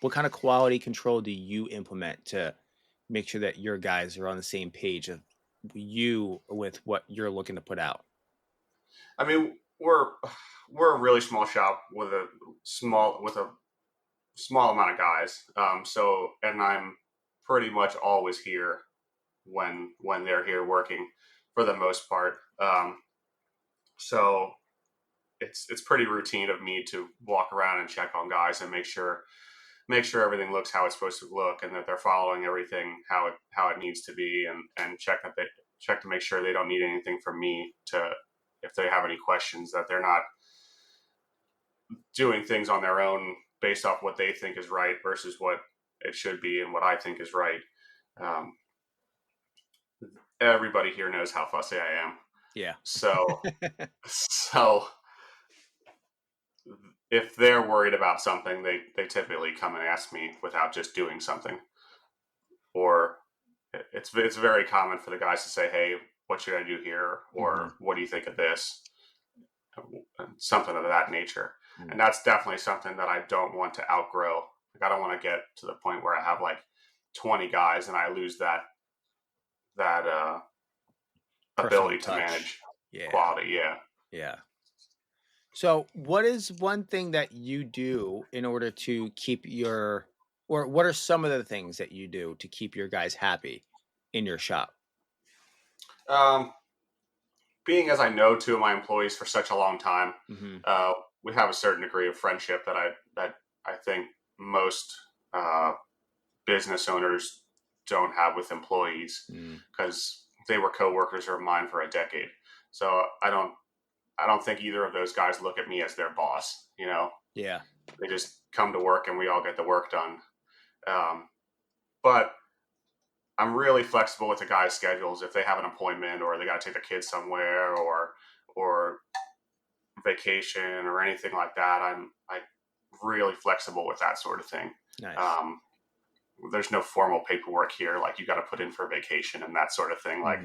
What kind of quality control do you implement to make sure that your guys are on the same page of you with what you're looking to put out? I mean, we're a really small shop with a small amount of guys. And I'm pretty much always here when they're here working for the most part. So it's pretty routine of me to walk around and check on guys and make sure everything looks how it's supposed to look and that they're following everything how it needs to be, and check to make sure they don't need anything from me, to if they have any questions, that they're not doing things on their own based off what they think is right versus what it should be and what I think is right. Everybody here knows how fussy I am. Yeah. So if they're worried about something, they typically come and ask me without just doing something. Or it's very common for the guys to say, hey, what should I do here? Or what do you think of this? Something of that nature. And that's definitely something that I don't want to outgrow. Like, I don't want to get to the point where I have like 20 guys and I lose that ability to manage quality. Yeah. Yeah. So what is one thing that you do in order to keep or what are some of the things that you do to keep your guys happy in your shop? Being as I know two of my employees for such a long time, we have a certain degree of friendship that I think most business owners don't have with employees, because they were coworkers of mine for a decade. So I don't think either of those guys look at me as their boss. Yeah. They just come to work and we all get the work done. But I'm really flexible with the guys' schedules. If they have an appointment or they got to take their kids somewhere or vacation or anything like that, I'm really flexible with that sort of thing. Nice. There's no formal paperwork here, like you got to put in for vacation and that sort of thing. Like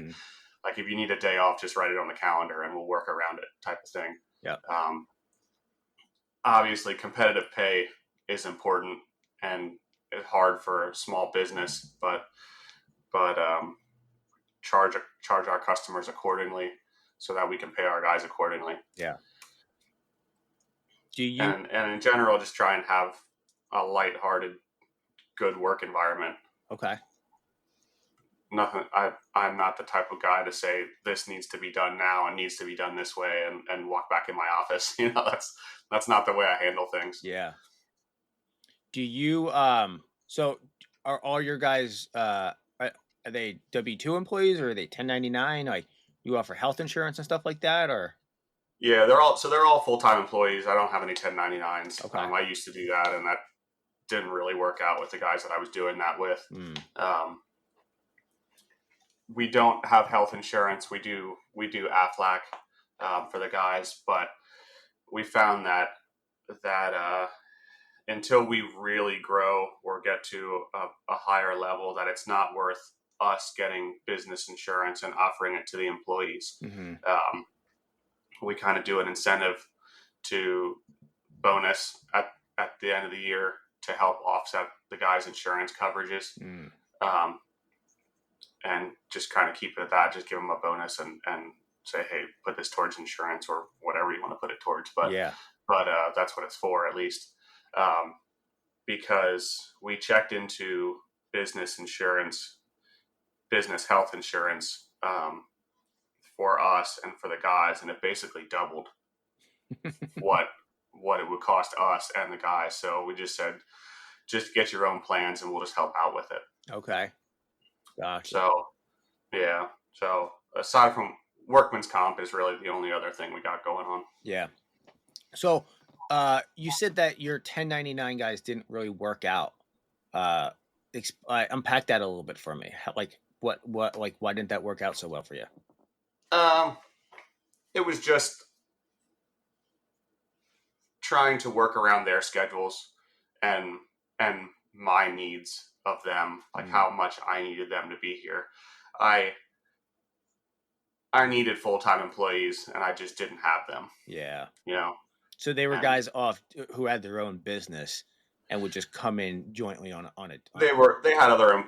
if you need a day off, just write it on the calendar and we'll work around it, type of thing. Yeah. Obviously, competitive pay is important and it's hard for a small business, but charge our customers accordingly so that we can pay our guys accordingly. Yeah. Do you and in general just try and have a lighthearted, good work environment? Okay. Nothing. I'm not the type of guy to say this needs to be done now and needs to be done this way and walk back in my office. That's not the way I handle things. Yeah. Do you so are all your guys are they W-2 employees or are they 1099? Like, you offer health insurance and stuff like that, or? Yeah, they're all full-time employees. I don't have any 1099s. Okay. I used to do that, and that didn't really work out with the guys that I was doing that with. We don't have health insurance. We do Aflac for the guys, but we found that until we really grow or get to a higher level, that it's not worth us getting business insurance and offering it to the employees. Mm-hmm. We kind of do an incentive to bonus at the end of the year to help offset the guys' insurance coverages. And just kind of keep it at that. Just give them a bonus and say, hey, put this towards insurance or whatever you want to put it towards. But that's what it's for, at least. Because we checked into business insurance, business health insurance for us and for the guys, and it basically doubled what it would cost us and the guys. So we just said, just get your own plans and we'll just help out with it. Okay. Gotcha. So, yeah. So aside from workman's comp is really the only other thing we got going on. Yeah. So you said that your 1099 guys didn't really work out. Unpack that a little bit for me. Why didn't that work out so well for you? It was just trying to work around their schedules and my needs of them, like how much I needed them to be here. I needed full-time employees and I just didn't have them. Yeah. So they were guys off who had their own business and would just come in jointly on it. They had other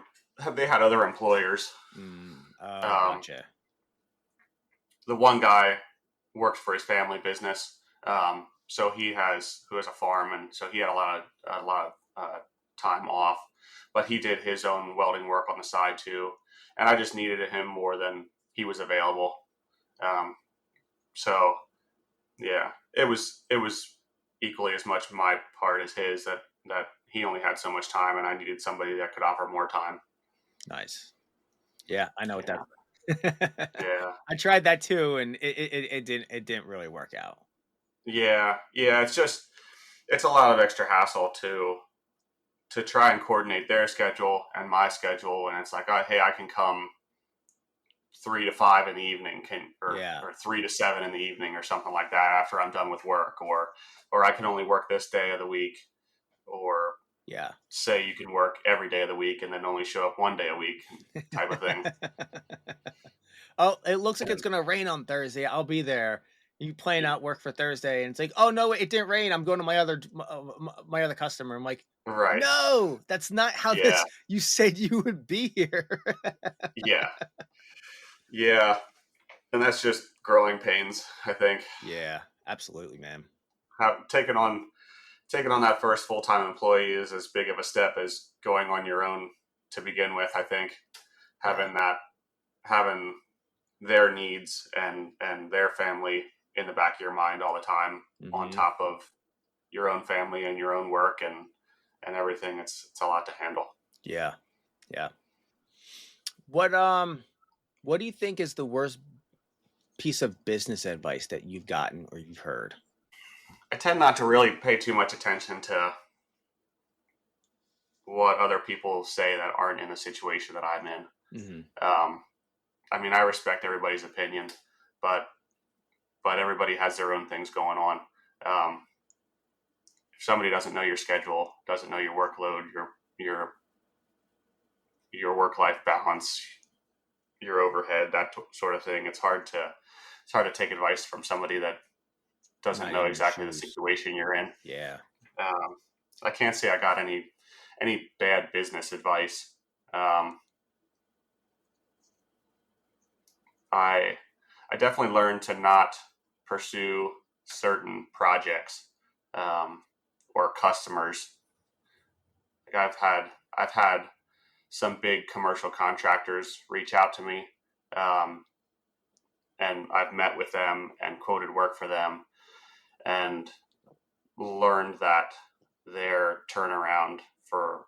employers. Gotcha. The one guy worked for his family business. So who has a farm, and so he had a lot of time off, but he did his own welding work on the side too. And I just needed him more than he was available. So yeah, it was equally as much my part as his that he only had so much time and I needed somebody that could offer more time. Nice. Yeah. I know what that. Yeah. I tried that too. And it didn't really work out. Yeah. It's a lot of extra hassle to try and coordinate their schedule and my schedule. And it's like, oh, hey, I can come 3 to 5 in the evening, or 3 to 7 in the evening or something like that after I'm done with work, or I can only work this day of the week, or say you can work every day of the week and then only show up one day a week type of thing. Oh, it looks like it's going to rain on Thursday. I'll be there. You plan out work for Thursday and it's like, oh no, it didn't rain. I'm going to my other customer. I'm like, right. No, that's not how this, you said you would be here. Yeah. And that's just growing pains, I think. Yeah, absolutely, man. Taking on that first full-time employee is as big of a step as going on your own to begin with. I think having their needs and their family in the back of your mind all the time, on top of your own family and your own work and everything, it's a lot to handle. Yeah. What do you think is the worst piece of business advice that you've gotten or you've heard? I tend not to really pay too much attention to what other people say that aren't in the situation that I'm in. I mean, I respect everybody's opinion, but everybody has their own things going on. If somebody doesn't know your schedule, doesn't know your workload, your work-life balance, your overhead, that sort of thing, it's hard to take advice from somebody that doesn't know exactly the situation you're in. Yeah. I can't say I got any bad business advice. I definitely learned to not pursue certain projects or customers. Like I've had some big commercial contractors reach out to me, and I've met with them and quoted work for them, and learned that their turnaround or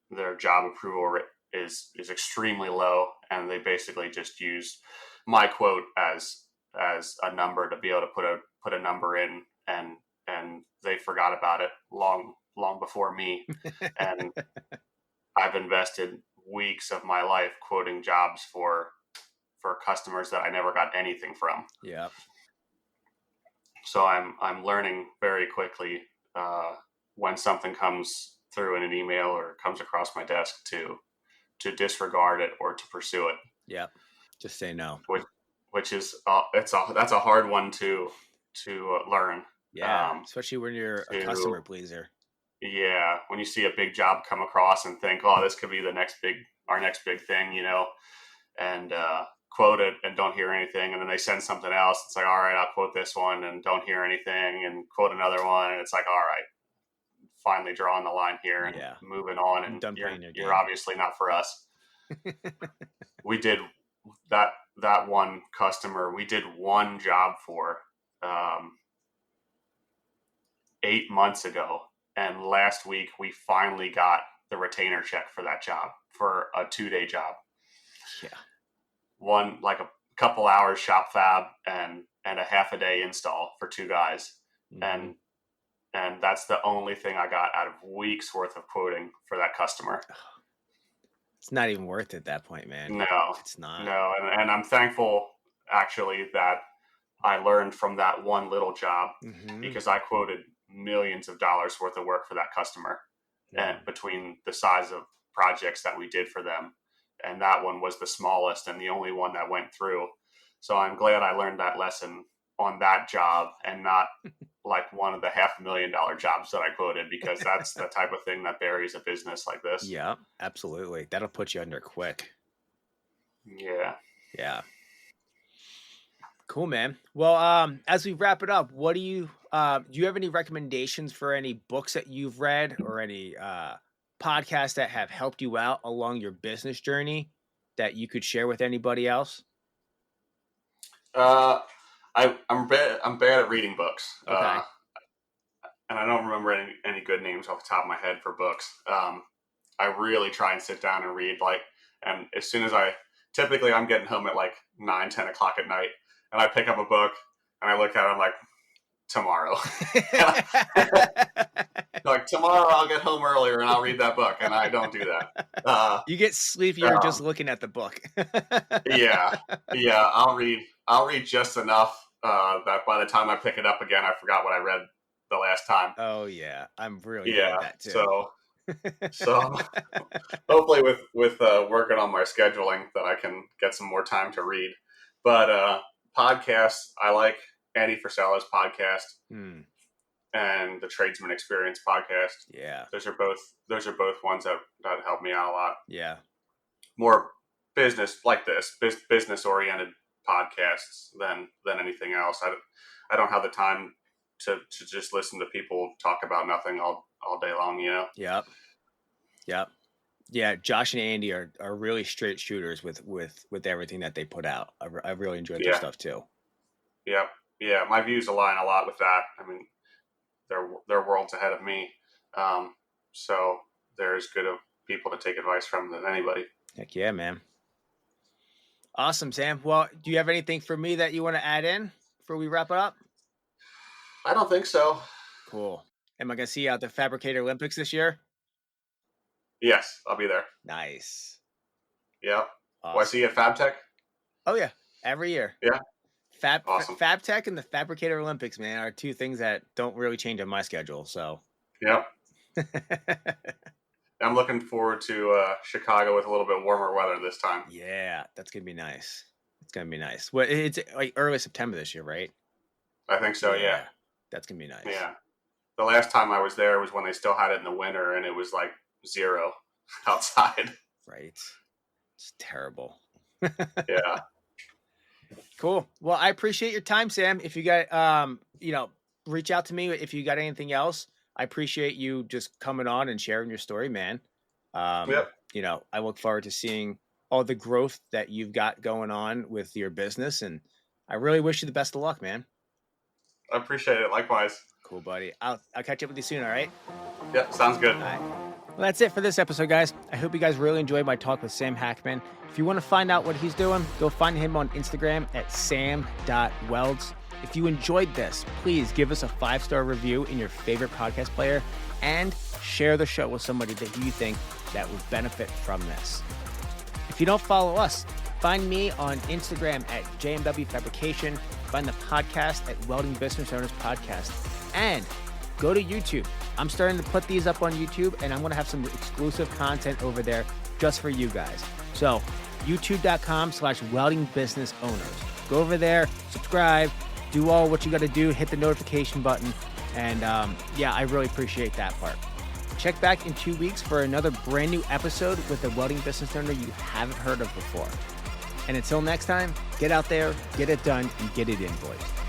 their job approval is extremely low, and they basically just used my quote as a number to be able to put a number in, and they forgot about it long before me. And I've invested weeks of my life quoting jobs for customers that I never got anything from. Yeah. So I'm learning very quickly when something comes through in an email or comes across my desk to disregard it or to pursue it. Yeah. Just say no. Which is that's a hard one to learn. Yeah, especially when you're a customer pleaser. Yeah, when you see a big job come across and think, oh, this could be our next big thing, and quote it and don't hear anything, and then they send something else. It's like, all right, I'll quote this one and don't hear anything, and quote another one, and it's like, all right, finally drawing the line here and moving on, and you're obviously not for us. We did that one customer. We did one job for 8 months ago, and last week we finally got the retainer check for that job, for a 2-day job. Yeah. One, like a couple hours shop fab and a half a day install for 2 guys. Mm-hmm. And that's the only thing I got out of weeks worth of quoting for that customer. It's not even worth it at that point, man. No, it's not. No. And I'm thankful actually that I learned from that one little job, because I quoted millions of dollars worth of work for that customer, and between the size of projects that we did for them. And that one was the smallest and the only one that went through. So I'm glad I learned that lesson on that job and not like one of the $500,000 jobs that I quoted, because that's the type of thing that buries a business like this. Yeah, absolutely. That'll put you under quick. Yeah. Yeah. Cool, man. Well, as we wrap it up, what do you have any recommendations for any books that you've read or any podcasts that have helped you out along your business journey that you could share with anybody else? I'm bad at reading books. Okay. And I don't remember any good names off the top of my head for books. I really try and sit down and read, and as soon as typically I'm getting home at 9, 10 o'clock at night, and I pick up a book and I look at it, I'm like, tomorrow. Tomorrow I'll get home earlier and I'll read that book, and I don't do that. You get sleepier just looking at the book. Yeah. I'll read just enough that by the time I pick it up again, I forgot what I read the last time. Oh yeah, I'm really good at that too. So hopefully with working on my scheduling that I can get some more time to read. But podcasts, I like Andy Frisella's podcast and the Tradesman Experience podcast. Yeah, those are both ones that help me out a lot. Yeah, more business like this, business oriented podcasts than anything else. I don't have the time to just listen to people talk about nothing all day long, Yep. Yeah, Josh and Andy are really straight shooters with everything that they put out. I really enjoyed their stuff too. Yep. Yeah, my views align a lot with that. I mean, they're worlds ahead of me. So they're as good of people to take advice from than anybody. Heck yeah, man. Awesome, Sam. Well, do you have anything for me that you want to add in before we wrap it up? I don't think so. Cool. Am I going to see you at the Fabricator Olympics this year? Yes, I'll be there. Nice. Yep. Awesome. Will I see you at FabTech? Oh, yeah. Every year. Yeah. Awesome. FabTech and the Fabricator Olympics, man, are two things that don't really change on my schedule. So. Yep. I'm looking forward to Chicago with a little bit warmer weather this time. Yeah, that's going to be nice. It's going to be nice. Well, it's early September this year, right? I think so, yeah. That's going to be nice. Yeah. The last time I was there was when they still had it in the winter, and it was 0 outside. Right. It's terrible. Yeah. Cool. Well, I appreciate your time, Sam. If you got, reach out to me if you got anything else. I appreciate you just coming on and sharing your story, man. Yep. I look forward to seeing all the growth that you've got going on with your business, and I really wish you the best of luck, man. I appreciate it. Likewise. Cool, buddy. I'll catch up with you soon. All right. Yep. Sounds good. All right. Well, that's it for this episode, guys. I hope you guys really enjoyed my talk with Sam Hackman. If you want to find out what he's doing, go find him on Instagram at sam.welds. If you enjoyed this, please give us a 5-star review in your favorite podcast player and share the show with somebody that you think that would benefit from this. If you don't follow us, find me on Instagram at JMW Fabrication. Find the podcast at Welding Business Owners Podcast. And go to YouTube. I'm starting to put these up on YouTube, and I'm going to have some exclusive content over there just for you guys. So youtube.com/welding business owners. Go over there, subscribe, do all what you got to do, hit the notification button. And yeah, I really appreciate that part. Check back in 2 weeks for another brand new episode with a welding business owner you haven't heard of before. And until next time, get out there, get it done, and get it in, boys.